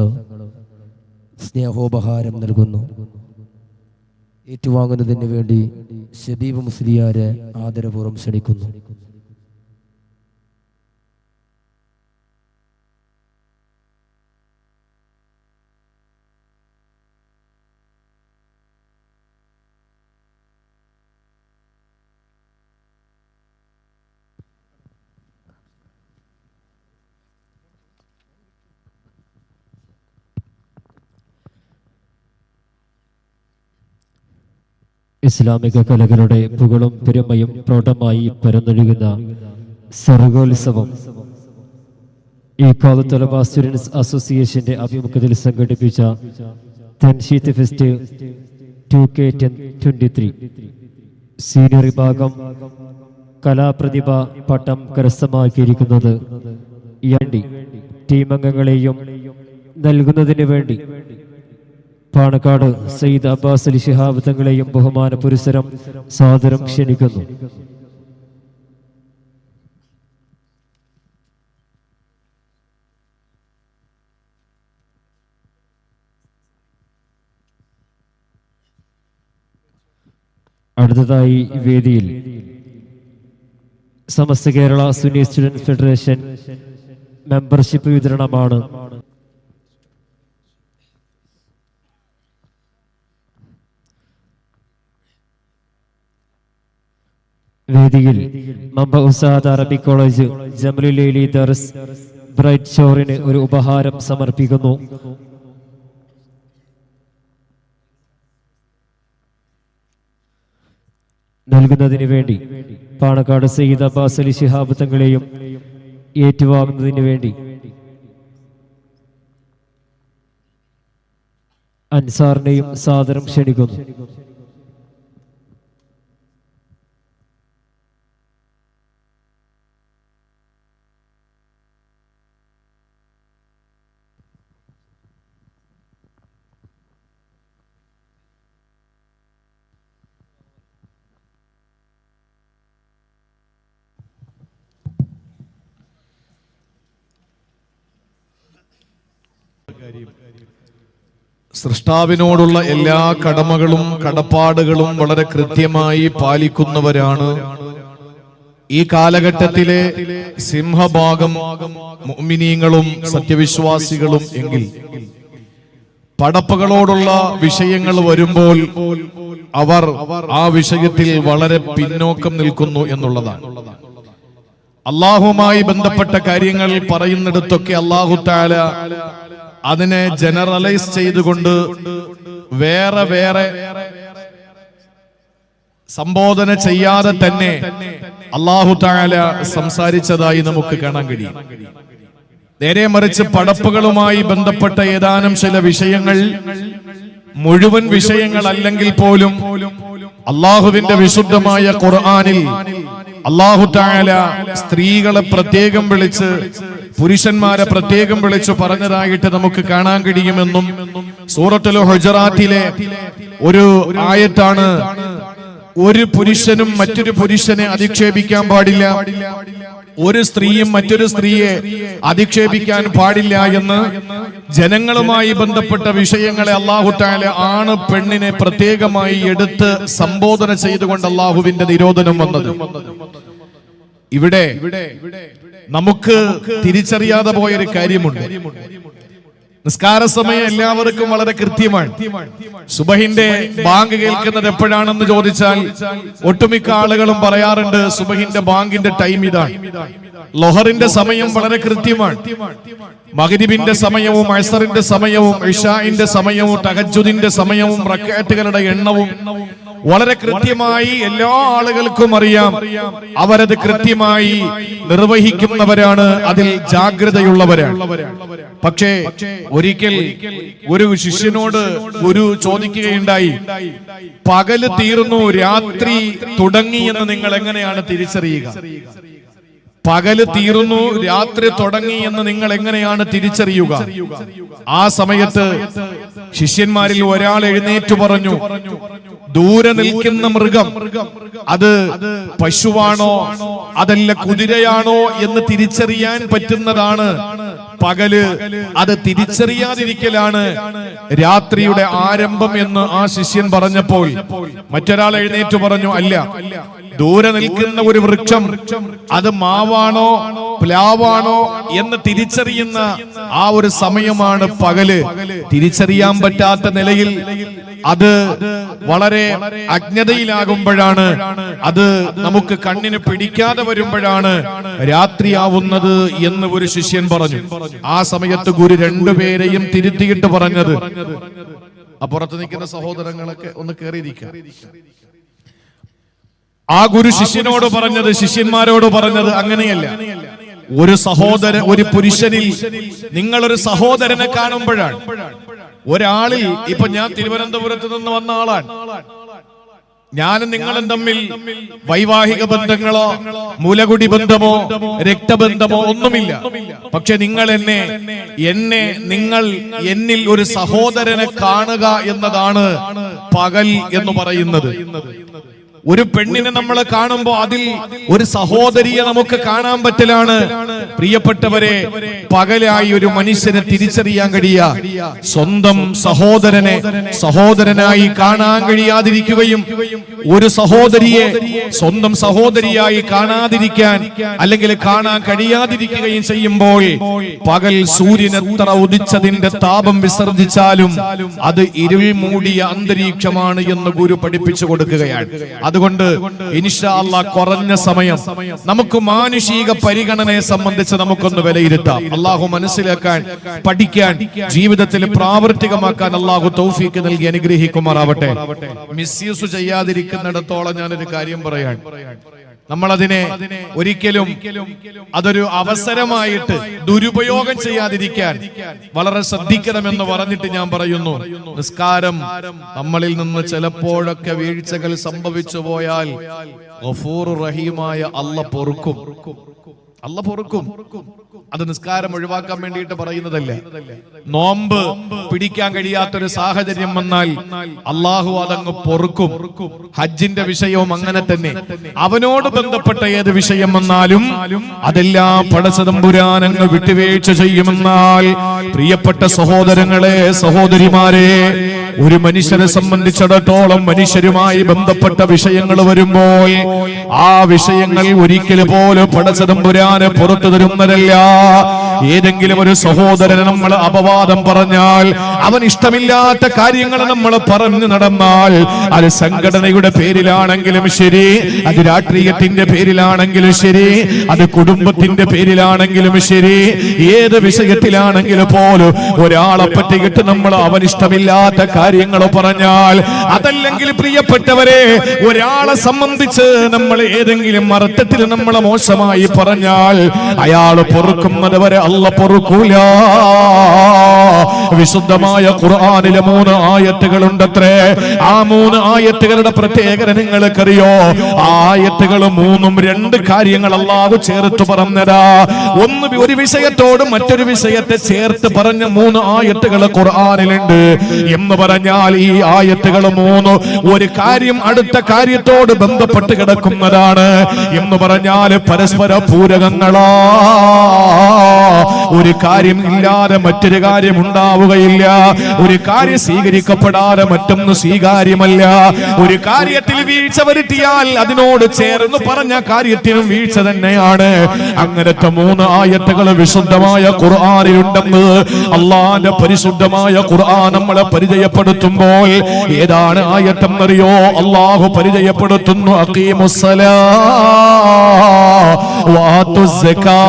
S3: സ്നേഹോപഹാരം നൽകുന്നു. ഏറ്റുവാങ്ങുന്നതിന് വേണ്ടി ഷബീബ് മുസ്ലിയാരെ ആദരപൂർവ്വം ക്ഷണിക്കുന്നു. ഇസ്ലാമിക കലകളുടെ പുകളും പെരുമയും പ്രൗഢമായി പരന്നൊഴുകുന്ന സർഗോത്സവം ഈ കാലത്തുലമ സ്റ്റുഡൻസ് അസോസിയേഷന്റെ ആഭിമുഖ്യത്തിൽ സംഘടിപ്പിച്ച തൻഷീത്ത് ഫെസ്റ്റ് 2K23 സീനിയർ വിഭാഗം കലാപ്രതിഭ പട്ടം കരസ്ഥമാക്കിയിരിക്കുന്നത് ടീം അംഗങ്ങളെയും നൽകുന്നതിന് വേണ്ടി പാണക്കാട് സയ്യിദ് അബ്ബാസ് അലി ശിഹാബ് തങ്ങളെയും ബഹുമാന പുരസ്സരം സാദരം ക്ഷണിക്കുന്നു. അടുത്തതായി വേദിയിൽ Samastha Kerala Sunni student federation membership വിതരണമാണ്. വേദിയിൽ മമ്പ ഉസാദ് അറബിക് കോളേജ് ജമലുൽ ദർസ് ബ്രൈറ്റ് ഷോറിന് ഒരു ഉപഹാരം സമർപ്പിക്കുന്നു. നൽകുന്നതിന് വേണ്ടി പാണക്കാട് സയ്യിദ് അബ്ബാസ് അലി ശിഹാബ് തങ്ങളെയും ഏറ്റുവാങ്ങുന്നതിന് വേണ്ടി അൻസാറിനെയും സാദരം ക്ഷണിക്കുന്നു.
S1: സൃഷ്ടാവിനോടുള്ള എല്ലാ കടമകളും കടപ്പാടുകളും വളരെ കൃത്യമായി പാലിക്കുന്നവരാണ് ഈ കാലഘട്ടത്തിലെ സിംഹഭാഗം മുഅ്മിനീങ്ങളും സത്യവിശ്വാസികളും എങ്കിൽ, പടപ്പുകളോടുള്ള വിഷയങ്ങൾ വരുമ്പോൾ അവർ ആ വിഷയത്തിൽ വളരെ പിന്നോക്കം നിൽക്കുന്നു എന്നുള്ളതാണ്. അള്ളാഹുമായി ബന്ധപ്പെട്ട കാര്യങ്ങൾ പറയുന്നിടത്തൊക്കെ അള്ളാഹു തആല അതിനെ ജനറലൈസ് ചെയ്തുകൊണ്ട് വേറെ വേറെ സംബോധന ചെയ്യാതെ തന്നെ അള്ളാഹു തആല സംസാരിച്ചതായി നമുക്ക് കാണാൻ കഴിയും. നേരെ മറിച്ച് പടപ്പുകളുമായി ബന്ധപ്പെട്ട ഏതാനും ചില വിഷയങ്ങൾ, മുഴുവൻ വിഷയങ്ങൾ അല്ലെങ്കിൽ പോലും അള്ളാഹുവിന്റെ വിശുദ്ധമായ ഖുർആനിൽ അള്ളാഹു തആല സ്ത്രീകളെ പ്രത്യേകം വിളിച്ച് പുരുഷന്മാരെ പ്രത്യേകം വിളിച്ചു പറഞ്ഞതായിട്ട് നമുക്ക് കാണാൻ കഴിയുമെന്നും സൂറത്തുൽ ഹുജറാത്തിലെ ഒരു ആയത്താണ്, ഒരു പുരുഷനും മറ്റൊരു പുരുഷനെ അധിക്ഷേപിക്കാൻ പാടില്ല, ഒരു സ്ത്രീയും മറ്റൊരു സ്ത്രീയെ അധിക്ഷേപിക്കാൻ പാടില്ല എന്ന് ജനങ്ങളുമായി ബന്ധപ്പെട്ട വിഷയങ്ങളെ അല്ലാഹു തആല ആണ് പെണ്ണിനെ പ്രത്യേകമായി എടുത്ത് സംബോധന ചെയ്തുകൊണ്ട് അല്ലാഹുവിന്റെ നിരോധനം വന്നത്. ഇവിടെ നമുക്ക് തിരിച്ചറിയാതെ പോയൊരു കാര്യമുണ്ട്. നിസ്കാര സമയം എല്ലാവർക്കും വളരെ കൃത്യമാണ്. സുബഹിന്റെ ബാങ്ക് കേൾക്കുന്നത് എപ്പോഴാണെന്ന് ചോദിച്ചാൽ ഒട്ടുമിക്ക ആളുകളും പറയാറുണ്ട് സുബഹിന്റെ ബാങ്കിന്റെ ടൈം ഇതാണ്. ലൊഹറിന്റെ സമയം വളരെ കൃത്യമാണ്. മഗ്രിബിന്റെ സമയവും അസ്റിന്റെ സമയവും ഇശാഇന്റെ സമയവും തഹജ്ജുദിന്റെ സമയവും റക്അത്തുകളുടെ എണ്ണവും വളരെ കൃത്യമായി എല്ലാ ആളുകൾക്കും അറിയാം. അവരത് കൃത്യമായി നിർവഹിക്കുന്നവരാണ്, അതിൽ ജാഗ്രതയുള്ളവരാണ്. പക്ഷേ ഒരിക്കൽ ഒരു ശിഷ്യനോട് ഗുരു ചോദിക്കുകയുണ്ടായി, പകല് തീർന്നു രാത്രി തുടങ്ങി എന്ന് നിങ്ങൾ എങ്ങനെയാണ് തിരിച്ചറിയുക? പകല് തീർന്നു രാത്രി തുടങ്ങി എന്ന് നിങ്ങൾ എങ്ങനെയാണ് തിരിച്ചറിയുക? ആ സമയത്ത് ശിഷ്യന്മാരിൽ ഒരാൾ എഴുന്നേറ്റു പറഞ്ഞു, ദൂരെ നിൽക്കുന്ന മൃഗം അത് പശുവാണോ അതല്ല കുതിരയാണോ എന്ന് തിരിച്ചറിയാൻ പറ്റുന്നതാണ് പകല്, അത് തിരിച്ചറിയാതിരിക്കലാണ് രാത്രിയുടെ ആരംഭം എന്ന് ആ ശിഷ്യൻ പറഞ്ഞപ്പോൾ മറ്റൊരാൾ എഴുന്നേറ്റു പറഞ്ഞു, അല്ല, ദൂരെ നിൽക്കുന്ന ഒരു വൃക്ഷം അത് മാവാണോ പ്ലാവാണോ എന്ന് തിരിച്ചറിയുന്ന ആ ഒരു സമയമാണ് പകല്. തിരിച്ചറിയാൻ പറ്റാത്ത നിലയിൽ അത് വളരെ അജ്ഞതയിലാകുമ്പോഴാണ്, അത് നമുക്ക് കണ്ണിന് പിടിക്കാതെ വരുമ്പോഴാണ് രാത്രിയാവുന്നത് എന്ന് ഒരു ശിഷ്യൻ പറഞ്ഞു. ആ സമയത്ത് ഗുരു രണ്ടുപേരെയും തിരുത്തിയിട്ട് പറഞ്ഞത്, അപ്പുറത്ത് നിൽക്കുന്ന സഹോദരങ്ങളൊക്കെ ഒന്ന് കയറിയിരിക്കുക. ആ ഗുരു ശിഷ്യനോട് പറഞ്ഞത്, ശിഷ്യന്മാരോട് പറഞ്ഞത് അങ്ങനെയല്ല. ഒരു പുരുഷനിൽ നിങ്ങളൊരു സഹോദരനെ കാണുമ്പോഴാണ്, ഒരാളിൽ, ഇപ്പൊ ഞാൻ തിരുവനന്തപുരത്ത് നിന്ന് വന്ന ആളാണ്, ഞാനും നിങ്ങളും തമ്മിൽ വൈവാഹിക ബന്ധങ്ങളോ മുലകുടി ബന്ധമോ രക്തബന്ധമോ ഒന്നുമില്ല. പക്ഷെ നിങ്ങൾ നിങ്ങൾ എന്നിൽ ഒരു സഹോദരനെ കാണുക എന്നതാണ് പകൽ എന്ന് പറയുന്നത്. ഒരു പെണ്ണിനെ നമ്മൾ കാണുമ്പോൾ അതിൽ ഒരു സഹോദരിയെ നമുക്ക് കാണാൻ പറ്റലാണ്. പ്രിയപ്പെട്ടവരെ, പകലായി ഒരു മനുഷ്യനെ തിരിച്ചറിയാൻ കഴിയുക. സ്വന്തം സഹോദരനെ സഹോദരനായി കാണാൻ കഴിയാതിരിക്കുകയും ഒരു സഹോദരിയെ സ്വന്തം സഹോദരിയായി കാണാതിരിക്കാൻ അല്ലെങ്കിൽ കാണാൻ കഴിയാതിരിക്കുകയും ചെയ്യുമ്പോൾ പകൽ സൂര്യൻ എത്ര ഉദിച്ചതിന്റെ താപം വിസർജിച്ചാലും അത് ഇരുൾ മൂടിയ അന്തരീക്ഷമാണ് എന്ന് ഗുരു പഠിപ്പിച്ചു കൊടുക്കുകയാണ്. അതുകൊണ്ട് ഇൻഷാ അല്ലാഹ് കുറഞ്ഞ സമയം നമുക്ക് മാനുഷിക പരിഗണനയെ സംബന്ധിച്ച് നമുക്കൊന്ന് വിലയിരുത്താം. അള്ളാഹു മനസ്സിലാക്കാൻ, പഠിക്കാൻ, ജീവിതത്തിൽ പ്രാവർത്തികമാക്കാൻ അള്ളാഹു തൗഫീക്ക് നൽകി അനുഗ്രഹിക്കുമാറാവട്ടെ. മിസ്യൂസ് ചെയ്യാതിരിക്കുന്നിടത്തോളം ഞാനൊരു കാര്യം പറയാൻ, നമ്മളതിനെ ഒരിക്കലും അതൊരു അവസരമായിട്ട് ദുരുപയോഗം ചെയ്യാതിരിക്കാൻ വളരെ ശ്രദ്ധിക്കണമെന്ന് പറഞ്ഞിട്ട് ഞാൻ പറയുന്നു, നിസ്കാരം നമ്മളിൽ നിന്ന് ചിലപ്പോഴൊക്കെ വീഴ്ചകൾ സംഭവിച്ചു പോയാൽ ഗഫൂർ റഹീമായ അല്ലാഹ് പൊറുക്കും. അല്ല പൊറുക്കും. അത് നിസ്കാരം ഒഴിവാക്കാൻ വേണ്ടിയിട്ട് പറയുന്നതല്ല. നോമ്പ് പിടിക്കാൻ കഴിയാത്തൊരു സാഹചര്യം വന്നാൽ അള്ളാഹു അതങ്ങ് പൊറുക്കും. ഹജ്ജിന്റെ വിഷയവും അങ്ങനെ തന്നെ. അവനോട് ബന്ധപ്പെട്ട ഏത് വിഷയം വന്നാലും അതെല്ലാം പടച്ചതമ്പുരാൻ അങ്ങ് വിട്ടുവീഴ്ച ചെയ്യുമെന്നാൽ പ്രിയപ്പെട്ട സഹോദരങ്ങളെ, സഹോദരിമാരെ, ഒരു മനുഷ്യനെ സംബന്ധിച്ചിടത്തോളം മനുഷ്യരുമായി ബന്ധപ്പെട്ട വിഷയങ്ങൾ വരുമ്പോൾ ആ വിഷയങ്ങൾ ഒരിക്കൽ പോലും പടച്ചതമ്പുരാന് പുറത്തു തരുന്നതല്ല. ഏതെങ്കിലും ഒരു സഹോദരന് നമ്മൾ അപവാദം പറഞ്ഞാൽ, അവൻ ഇഷ്ടമില്ലാത്ത കാര്യങ്ങൾ നമ്മൾ പറഞ്ഞു നടന്നാൽ, അത് സംഘടനയുടെ പേരിലാണെങ്കിലും ശരി, അത് രാഷ്ട്രീയത്തിന്റെ പേരിലാണെങ്കിലും ശരി, അത് കുടുംബത്തിന്റെ പേരിലാണെങ്കിലും ശരി, ഏത് വിഷയത്തിലാണെങ്കിലും പോലും ഒരാളെ പറ്റിയിട്ട് നമ്മൾ അവൻ ഇഷ്ടമില്ലാത്ത കാര്യങ്ങൾ പറഞ്ഞാൽ, അതല്ലെങ്കിൽ പ്രിയപ്പെട്ടവരെ ഒരാളെ സംബന്ധിച്ച് നമ്മൾ ഏതെങ്കിലും അർത്ഥത്തിൽ നമ്മളെ മോശമായി പറഞ്ഞാൽ അയാൾ പൊറുക്കുന്നത് വരെ അല്ല പൊറുക്കൂല. വിശുദ്ധമായ ഖുർആനിലെ 3 ആയത്തുകളുണ്ടത്രേ. ആ 3 ആയത്തുകളുടെ പ്രത്യേകത നിങ്ങൾക്കറിയോ? ആ ആയത്തുകൾ 3ഉം 2 കാര്യങ്ങൾ അല്ലാഹു ചേർത്ത് പറഞ്ഞതാ. ഒന്ന് ഒരു വിഷയത്തോട് മറ്റൊരു വിഷയത്തെ ചേർത്ത് പറഞ്ഞ 3 ആയത്തുകൾ ഖുർആനിലുണ്ട്. എന്ന് പറഞ്ഞാൽ ഈ ആയത്തുകൾ 3 ഒരു കാര്യം അടുത്ത കാര്യത്തോട് ബന്ധപ്പെട്ട് കിടക്കുന്നതാണ്. എന്ന് പറഞ്ഞാൽ പരസ്പര പൂരകങ്ങളാ. ഒരു കാര്യം ഇല്ലാതെ മറ്റൊരു കാര്യം ഉണ്ടാവുകയില്ല. ഒരു കാര്യം സ്വീകരിക്കപ്പെടാതെ മറ്റൊന്ന് സ്വീകാര്യമല്ല. ഒരു കാര്യത്തിൽ വീഴ്ച വരുത്തിയാൽ അതിനോട് ചേർന്ന് പറഞ്ഞ കാര്യത്തിനും വീഴ്ച തന്നെയാണ്. അങ്ങനത്തെ 3 ആയത്തുകൾ വിശുദ്ധമായ ഖുർആനിലുണ്ടെന്ന് അള്ളാന്റെ പരിശുദ്ധമായ ഖുർആൻ നമ്മളെ പരിചയപ്പെടുത്തുമ്പോൾ ഏതാണ് ആയത്തെന്നറിയോ? അള്ളാഹു പരിചയപ്പെടുത്തുന്നു, അഖീമുസ്സലാ വആത്തുസ് സക്കാ.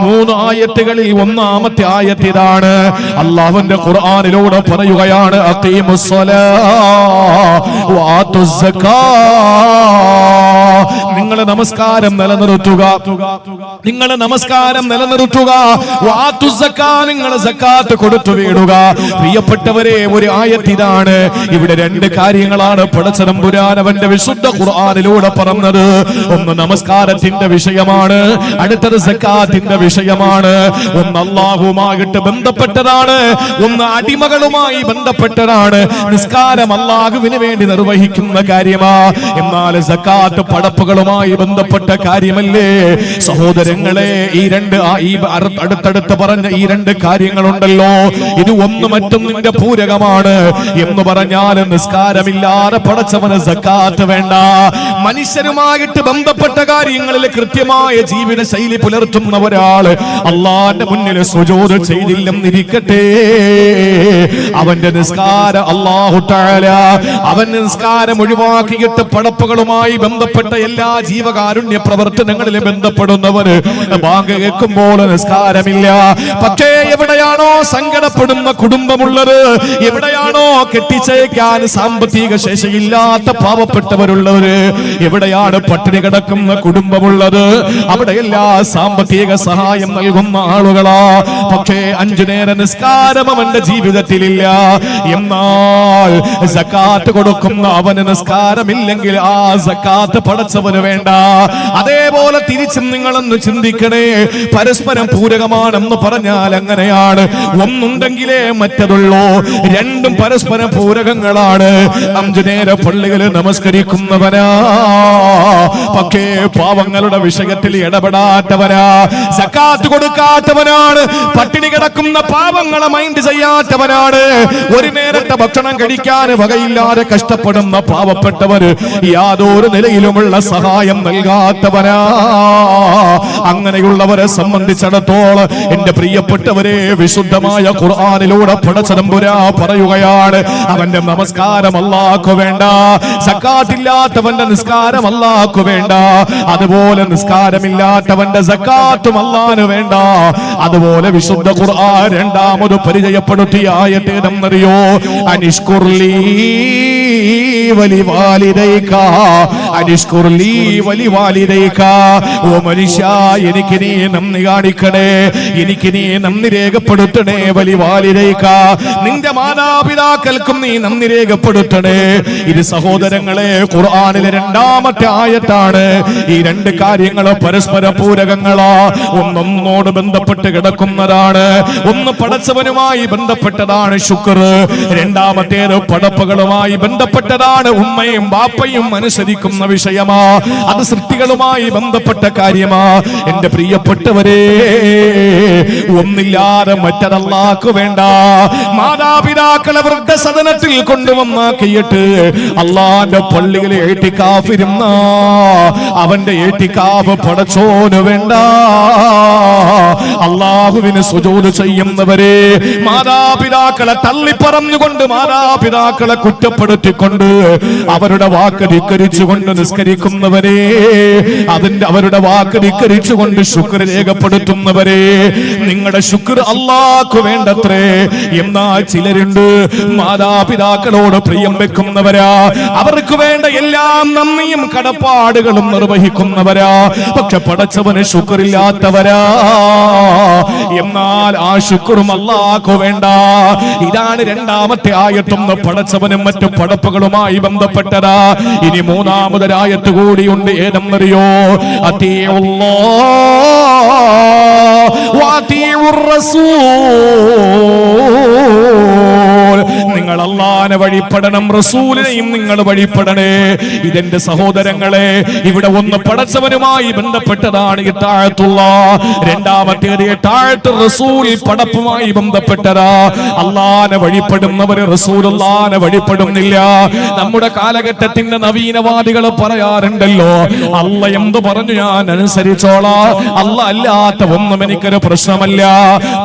S1: 3 ആയത്തുകളിൽ 1-ാമത്തെ ആയത്ത് ഇതാണ്. അള്ളാഹുവിന്റെ ഖുർആനിലൂടെ പറയുകയാണ്, അഖീമുസ്സലാ വആത്തുസ് സക്കാ. നിങ്ങളെ നമസ്കാരം നിലനിർത്തുക, നിങ്ങളെ നമസ്കാരം നിലനിർത്തുക. വആത്തുസ് സക്കാ, നിങ്ങളെ സക്കാത്ത് കൊടുത്തു വീടുക. പ്രിയപ്പെട്ടവരെ, ഒരു ആയത്ത് ഇതാണ്. ഇവിടെ 2 കാര്യങ്ങളാണ് പടച്ചതമ്പുരാൻ അവന്റെ വിശുദ്ധ ഖുർആനിലൂടെ പറഞ്ഞത്. ഒന്ന് നമസ്കാരത്തിന്റെ വിഷയമാണ്, അടുത്തത് സക്കാത്തിന്റെ വിഷയമാണ്. ഒന്ന് അല്ലാഹുവുമായിട്ട് ബന്ധപ്പെട്ടതാണ്, ഒന്ന് അടിമകളുമായി ബന്ധപ്പെട്ടതാണ്. നിസ്കാരം അല്ലാഹുവിന് വേണ്ടി നിർവഹിക്കുന്ന കാര്യമാ, എന്നാൽ സക്കാത്ത് പടപ്പുകളുമായി ബന്ധപ്പെട്ട കാര്യമല്ലേ സഹോദരങ്ങളെ? ഈ അടുത്തടുത്ത് പറഞ്ഞ ഈ 2 കാര്യങ്ങളുണ്ടല്ലോ, ഇത് ഒന്ന് മറ്റൊന്നിന്റെ പൂരകമാണ്. എന്ന് പറഞ്ഞാൽ നിസ്കാരമില്ലാതെ പടച്ചവന് സക്കാത്ത് വേണ്ട. മനുഷ്യരുമായിട്ട് ബന്ധപ്പെട്ട കാര്യങ്ങളിൽ കൃത്യമായ ജീവിത ശൈലി പുലർത്തുന്ന ഒരാള് അള്ളാന്റെ മുന്നിൽ സുജൂദ് ചെയ്തില്ലെന്നിരിക്കട്ടെ, അവന്റെ നിസ്കാരം അല്ലാഹു തആല അവന്റെ നിസ്കാരം ഒഴിവാക്കിയിട്ട് പടപ്പുകളുമായി ബന്ധപ്പെട്ട എല്ലാ ജീവകാരുണ്യ പ്രവർത്തനങ്ങളിലും ബന്ധപ്പെടുന്നവര് ബാങ്ക് കേൾക്കുമ്പോൾ നിസ്കാരമില്ല. പക്ഷേ എവിടെയാണോ സങ്കടപ്പെടുന്ന കുടുംബമുള്ളത്, എവിടെയാണോ കെട്ടിച്ചേക്കാൻ സാമ്പത്തിക ശേഷിയില്ലാത്ത പാവപ്പെട്ടവരുള്ളവര്, എവിടെയാണ് പട്ടിണി കിടക്കുന്ന കുടുംബമുള്ളത്, അവിടെയെല്ലാ സാമ്പത്തിക സഹായം നൽകുന്ന ആളുകളാ. പക്ഷേ 5 നേരം നിസ്കാരം അവന്റെ ജീവിതത്തിലില്ല. എന്നാൽ സക്കാത്ത് കൊടുക്കുന്ന അവന് നിസ്കാരമില്ലെങ്കിൽ ആ സക്കാത്ത് പടച്ചവന് വേണ്ട. അതേപോലെ തിരിച്ചും നിങ്ങളൊന്ന് ചിന്തിക്കണേ. പരസ്പരം പൂരകമാണെന്ന് പറഞ്ഞാൽ അങ്ങനെയാണ്. ഒന്നുണ്ടെങ്കിലേ മറ്റതുള്ളൂ, 2ഉം പരസ്പരം പൂരകങ്ങളാണ്. 5 നേരം പള്ളികളിൽ നമസ്കരിക്കുന്നവനാ, പക്ഷേ പാവങ്ങളുടെ വിഷയത്തിൽ ഇടപെടാത്തവനാ, സക്കാത്ത് കൊടുക്കാത്തവനാണ്, പട്ടിണി കിടക്കുന്ന പാവങ്ങളെ മൈൻഡ് ചെയ്യാത്തവനാണ്, ഒരു നേരത്തെ ഭക്ഷണം കഴിക്കാൻ വകയില്ലാതെ കഷ്ടപ്പെടുന്ന പാവപ്പെട്ടവര് യാതൊരു നിലയിലുമുള്ള സഹായം നൽകാത്തവനാ. അങ്ങനെയുള്ളവരെ സംബന്ധിച്ചിടത്തോളം എന്റെ പ്രിയപ്പെട്ടവരെ, വിശുദ്ധമായ ഖുർആനിലൂടെ പടച്ചതമ്പുരാ പറയുകയാണ്, അവന്റെ നമസ്കാരം അല്ലാഹു വേണ്ട, സക്കാത്തില്ലാത്തവന്റെ നിസ്കാരം അല്ലാഹു വേണ്ട, അതുപോലെ നിസ്കാരമില്ലാത്തവന്റെ സക്കാത്തും അല്ലാഹു വേണ്ട. അതുപോലെ വിശുദ്ധ ഖുർആൻ 2ാമത് പരിചയപ്പെടുത്തിയ ആയത്ത് ഏതെന്നറിയോ? അനിഷ്കുർലീ വലിവാലിദൈക, അനിഷ്കുർലീ വലിവാലിദൈക. ഓ മനുഷ്യ, എനിക്ക് നീ നന്ദി കാണിക്കണേ, എനിക്ക് നീ നന്ദി രേഖപ്പെടുത്തണേ. രേഖപ്പെടുത്തണേ വലിവാലിരേക്ക, നിന്റെ മാതാപിതാക്കൾക്കും നീ നന്ദി രേഖപ്പെടുത്തണേ. ഇത് സഹോദരങ്ങളെ ഖുർആനിലെ രണ്ടാമത്തെ ആയത്താണ്. ഈ രണ്ട് കാര്യങ്ങൾ പരസ്പര പൂരകങ്ങളാ, ഒന്നൊന്നോട് ബന്ധപ്പെട്ട് കിടക്കുന്നതാണ്. ഒന്ന് പടച്ചവനുമായി ബന്ധപ്പെട്ടതാണ് ശുക്ർ, രണ്ടാമത്തേത് പടപ്പുകളുമായി ബന്ധപ്പെട്ടതാണ്. ഉമ്മയും ബാപ്പയും അനുസരിക്കുന്ന വിഷയമാ, അത് സൃഷ്ടികളുമായി ബന്ധപ്പെട്ട കാര്യമാ. എന്റെ പ്രിയപ്പെട്ടവരെ, ഒന്നില്ലാതെ മറ്റതല്ലാക്ക് വേണ്ട. മാതാപിതാക്കളെ വൃദ്ധസദനത്തിൽ കൊണ്ടുവന്നാക്കിയിട്ട് അള്ളാന്റെ പള്ളിയിൽ ഏറ്റിക്കാഫിരുന്ന അവന്റെ ഏറ്റിക്കാഫ് പടച്ചോന് വേണ്ട. അള്ളാഹുവിന് സുജൂദ് ചെയ്യുന്നവരെ, മാതാപിതാക്കളെ തള്ളിപ്പറഞ്ഞുകൊണ്ട്, മാതാപിതാക്കളെ കുറ്റപ്പെടുത്തിക്കൊണ്ട്, അവരുടെ വാക്ക് ധിക്കരിച്ചുകൊണ്ട് നിസ്കരിക്കുന്നവരെ, അവരുടെ വാക്ക് ധിക്കരിച്ചുകൊണ്ട് ശുക്ർ രേഖപ്പെടുത്തുന്നവരെ, നിങ്ങളുടെ ശുക്ർ അല്ലാഹു വേണ്ടത്രേ. എന്നാൽ ചിലരുണ്ട് മാതാപിതാക്കളോട് പ്രിയം വെക്കുന്നവരാ, അവർക്ക് വേണ്ട എല്ലാം നന്ദിയും കടപ്പാടുകളും നിർവഹിക്കുന്നവരാ, പക്ഷെ പടച്ചവന് ശുക്രില്ലാത്തവരാ. എന്നാൽ ആ ശുക്റും അല്ലാഹു വേണ്ട. ഇതാണ് രണ്ടാമത്തെ ആയത്തൊന്ന് പടച്ചവനും മറ്റു പടപ്പുകളുമായി ബന്ധപ്പെട്ടതാ. ഇനി മൂന്നാമതൊരായത്ത് കൂടിയുണ്ട്. ഏതെന്നറിയോ? നിങ്ങൾ അല്ലാഹുവിനെ വഴിപ്പെടണം, റസൂലിനെയും നിങ്ങൾ വഴിപ്പെടണേ. ഇതെന്റെ സഹോദരങ്ങളെ, ഇവിടെ ഒന്ന് പടച്ചവനുമായി ബന്ധപ്പെട്ടതാണ് ഇത്താഅത്തുല്ലാഹ്, രണ്ടാമത്തേത് ഇത്താഅത്ത് റസൂൽ, പടപ്പുമായി ബന്ധപ്പെട്ടതാ. അല്ലാഹുവിനെ വഴിപ്പെടുന്നവര് റസൂലുള്ളാഹിനെ വഴിപ്പെടുന്നില്ല. നമ്മുടെ കാലഘട്ടത്തിന്റെ നവീനവാദികൾ പറയാറുണ്ടല്ലോ, അല്ല എന്ത് പറഞ്ഞു ഞാൻ അനുസരിച്ചോളാ, അല്ല അല്ലാത്ത ഒന്നും എനിക്കൊരു പ്രശ്നമല്ല.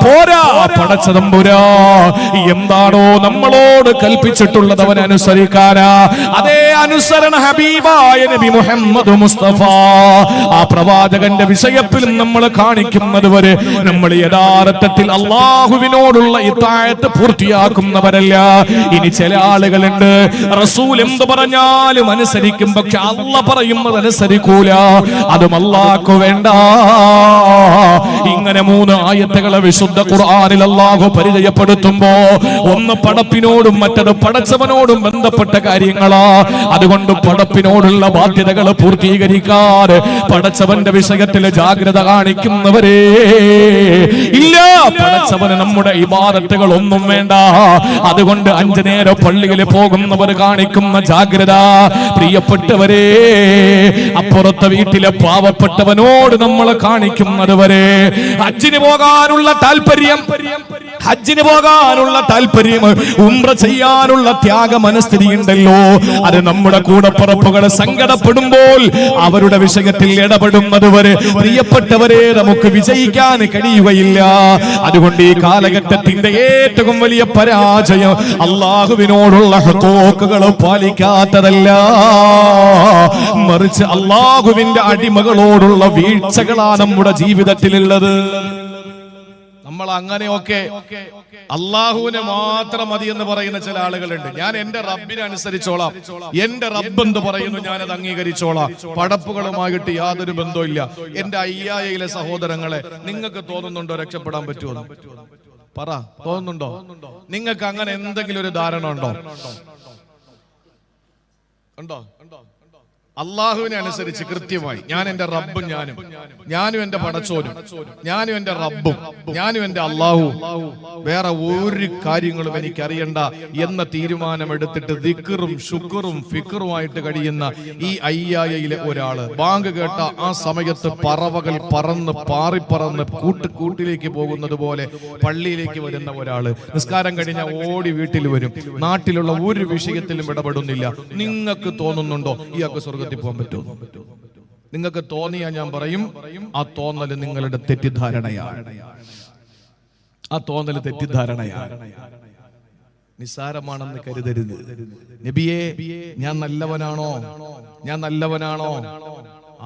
S1: പോരാ, പടച്ചതമ്പുരാ എന്താണോ നമ്മളോട് കൽപ്പിച്ചിട്ടുള്ളത് അവൻ അനുസരിക്കാനാ. അതേ അനുസരണ ഹബീബായ നബി മുഹമ്മദ് മുസ്തഫ ആ പ്രവാചകന്റെ വിഷയത്തിൽ നമ്മൾ കാണിക്കുന്നത് വരെ നമ്മൾ യഥാർത്ഥത്തിൽ അള്ളാഹുവിനോടുള്ള ഇത്താഅത്ത് പൂർത്തിയാക്കുന്നവരല്ല. ഇനി ചില ആളുകളുണ്ട്, റസൂൽ എന്ത് പറഞ്ഞാലും അനുസരിക്കും, പക്ഷെ അല്ല പറയുന്നത് അനുസരിക്കൂല, അതും അല്ലാഹു വേണ്ട. ഇങ്ങനെ മൂന്ന് ആയത്തുകളെ വിശുദ്ധ ഖുർആനിൽ അല്ലാഹു പരിചയപ്പെടുത്തുമ്പോ, ഒന്ന് പടപ്പിനോടും മറ്റത് പടച്ചവനോടും ബന്ധപ്പെട്ട കാര്യങ്ങളാ. അതുകൊണ്ട് പടപ്പിനോടുള്ള ബാധ്യതകൾ പൂർത്തീകരിക്കാതെ പടച്ചവന്റെ വിഷയത്തിൽ ജാഗ്രത കാണിക്കുന്നവരെ ഇല്ല. പടച്ചവന് നമ്മുടെ ഇബാദത്തുകൾ ഒന്നും വേണ്ട. അതുകൊണ്ട് 5 നേരം പള്ളിയിൽ പോകുന്നവർ കാണിക്കുന്ന ജാഗ്രത, പ്രിയപ്പെട്ടവരെ, അപ്പുറത്തെ വീട്ടിലെ പാവപ്പെട്ടവനോട് നമ്മൾ കാണിക്കുന്നത് വരെ ഹജ്ജിന് പോകാനുള്ള താല്പര്യം, ഹജ്ജിന് പോകാനുള്ള താല്പര്യം, ഉംറ ചെയ്യാനുള്ള ത്യാഗ മനസ്ഥിതി ഉണ്ടല്ലോ, അത് നമ്മുടെ കൂടപ്പുറപ്പുകൾ സങ്കടപ്പെടുമ്പോൾ അവരുടെ വിഷയത്തിൽ ഇടപെടുന്നത് വരെ പ്രിയപ്പെട്ടവരെ നമുക്ക് വിജയിക്കാൻ കഴിയുകയില്ല. അതുകൊണ്ട് ഈ കാലഘട്ടത്തിന്റെ ഏറ്റവും വലിയ പരാജയം അള്ളാഹുവിനോടുള്ള ഹഖൂഖുകൾ പാലിക്കാത്തതല്ല, മറിച്ച് അള്ളാഹുവിന്റെ അടിമകളോടുള്ള വീഴ്ചകളാണ് നമ്മുടെ ജീവിതത്തിലുള്ളത്. നമ്മൾ അങ്ങനെയൊക്കെ അള്ളാഹുവിനെ മാത്രം മതി എന്ന് പറയുന്ന ചില ആളുകളുണ്ട്. ഞാൻ എന്റെ റബ്ബിനെ അനുസരിച്ചോളാം, എന്റെ റബ്ബ് എന്ത് പറയുന്നു ഞാനത് അംഗീകരിച്ചോളാം, പടപ്പുകളുമായിട്ട് യാതൊരു ബന്ധവുമില്ല. എന്റെ അയ്യായിലെ സഹോദരങ്ങളെ, നിങ്ങൾക്ക് തോന്നുന്നുണ്ടോ രക്ഷപ്പെടാൻ പറ്റുമോ? പറ, തോന്നുന്നുണ്ടോ? നിങ്ങൾക്ക് അങ്ങനെ എന്തെങ്കിലും ഒരു ധാരണ ഉണ്ടോ? ഉണ്ടോ? അള്ളാഹുവിനെ അനുസരിച്ച് കൃത്യമായി ഞാൻ എന്റെ റബ്ബും ഞാനും എന്റെ പടച്ചോനും, ഞാനും എന്റെ റബ്ബും, ഞാനും എന്റെ അള്ളാഹുവും, വേറെ ഒരു കാര്യങ്ങളും എനിക്കറിയണ്ട എന്ന തീരുമാനമെടുത്തിട്ട് ദിക്റും ശുക്റും ഫിക്റുമായിട്ട് കഴിയുന്ന ഈ അയ്യായിലെ ഒരാള് ബാങ്ക് കേട്ട ആ സമയത്ത് പറവകൾ പറന്ന് പാറിപ്പറന്ന് കൂട്ടിലേക്ക് പോകുന്നത് പോലെ പള്ളിയിലേക്ക് വരുന്ന ഒരാള് നിസ്കാരം കഴിഞ്ഞ ഓടി വീട്ടിൽ വരും, നാട്ടിലുള്ള ഒരു വിഷയത്തിലും ഇടപെടുന്നില്ല. നിങ്ങൾക്ക് തോന്നുന്നുണ്ടോ ഇയാൾക്ക് സ്വർഗത്തിൽ പോകാൻ പറ്റുമോ? നിങ്ങൾക്ക് തോന്നിയാ ഞാൻ പറയും, ആ തോന്നല് നിങ്ങളുടെ തെറ്റിദ്ധാരണയാണ്. ആ തോന്നല് തെറ്റിദ്ധാരണയാണ്, നിസ്സാരമാണെന്ന് കരുതരുത്. നബിയെ, ഞാൻ നല്ലവനാണോ?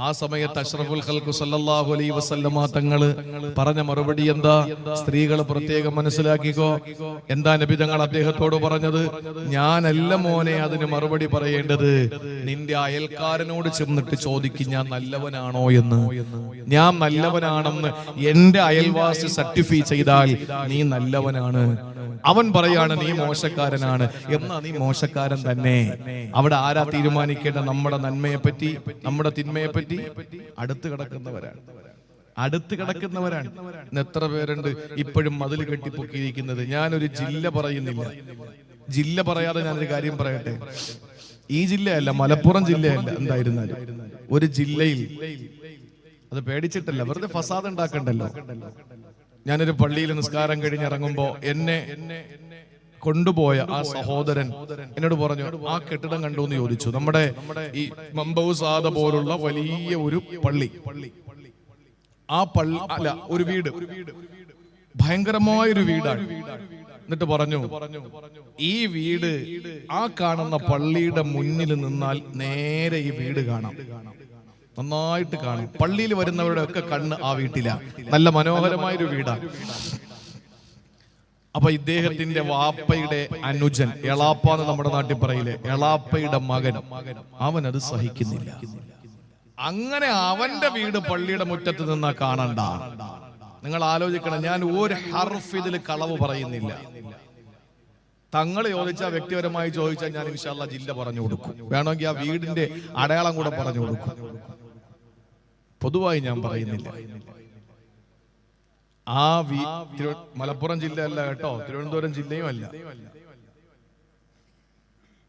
S1: ആ സമയത്ത് അഷ്റഫുൽ ഖൽഖ് സല്ലല്ലാഹു അലൈഹി വസല്ലമ തങ്ങൾ പറഞ്ഞ മറുപടി എന്താ? സ്ത്രീകൾ പ്രത്യേകം മനസ്സിലാക്കിക്കോ. എന്താ നബി തങ്ങൾ അദ്ദേഹത്തോട് പറഞ്ഞത്? ഞാനല്ല മോനെ അതിന് മറുപടി പറയേണ്ടത്, നിന്റെ അയൽക്കാരനോട് ചെന്നിട്ട് ചോദിക്കും ഞാൻ നല്ലവനാണോ എന്ന്. ഞാൻ നല്ലവനാണെന്ന് എന്റെ അയൽവാസി സർട്ടിഫൈ ചെയ്താൽ നീ നല്ലവനാണ്. അവൻ പറയാണ് നീ മോശക്കാരനാണ്, എന്നാ നീ മോശക്കാരൻ തന്നെ. അവിടെ ആരാ തീരുമാനിക്കേണ്ട നമ്മുടെ നന്മയെ പറ്റി, നമ്മുടെ തിന്മയെ പറ്റി? അടുത്ത് കിടക്കുന്നവരാണ്. എത്ര പേരുണ്ട് ഇപ്പോഴും മതിൽ കെട്ടിപ്പൊക്കിയിരിക്കുന്നത്? ഞാനൊരു ജില്ല പറയുന്നില്ല, ജില്ല പറയാതെ ഞാനൊരു കാര്യം പറയട്ടെ. ഈ ജില്ലയല്ല, മലപ്പുറം ജില്ലയല്ല, എന്തായിരുന്നാലും ഒരു ജില്ലയിൽ, അത് പേടിച്ചിട്ടല്ല, വെറുതെ ഫസാദ് ഉണ്ടാക്കണ്ടല്ലോ. ഞാനൊരു പള്ളിയിൽ നിസ്കാരം കഴിഞ്ഞിറങ്ങുമ്പോ എന്നെ കൊണ്ടുപോയ ആ സഹോദരൻ എന്നോട് പറഞ്ഞു, ആ കെട്ടിടം കണ്ടു എന്ന് ചോദിച്ചു. നമ്മുടെ ഈ മമ്പൗസാദ പോലുള്ള വലിയ ഒരു പള്ളി, ആ പള്ളി അല്ല, ഒരു വീട്, ഭയങ്കരമായൊരു വീടാണ്. എന്നിട്ട് പറഞ്ഞു, ഈ വീട് ആ കാണുന്ന പള്ളിയുടെ മുന്നിൽ നിന്നാൽ നേരെ ഈ വീട് കാണാം, നന്നായിട്ട് കാണും. പള്ളിയിൽ വരുന്നവരുടെ ഒക്കെ കണ്ണ് ആ വീട്ടിലാ. നല്ല മനോഹരമായൊരു വീടാണ്. അപ്പൊ ഇദ്ദേഹത്തിന്റെ വാപ്പയുടെ അനുജൻ, എളാപ്പാന്ന് നമ്മുടെ നാട്ടിൽ പറയില്ലേ, എളാപ്പയുടെ മകൻ, അവൻ അത് സഹിക്കുന്നില്ല. അങ്ങനെ അവന്റെ വീട് പള്ളിയുടെ മുറ്റത്ത് നിന്നാ കാണണ്ട. നിങ്ങൾ ആലോചിക്കണം, ഞാൻ ഒരു ഹർഫ് ഇതിൽ കളവ് പറയുന്നില്ല. തങ്ങൾ ചോദിച്ചാൽ, വ്യക്തിപരമായി ചോദിച്ചാൽ ഞാൻ ഇൻഷാ അല്ലാഹ് ജില്ല പറഞ്ഞു കൊടുക്കും. വേണമെങ്കിൽ ആ വീടിന്റെ അടയാളം കൂടെ പറഞ്ഞു കൊടുക്കും. പൊതുവായി ഞാൻ പറയുന്നില്ല. ആ മലപ്പുറം ജില്ലയല്ല കേട്ടോ, തിരുവനന്തപുരം ജില്ലയും അല്ല.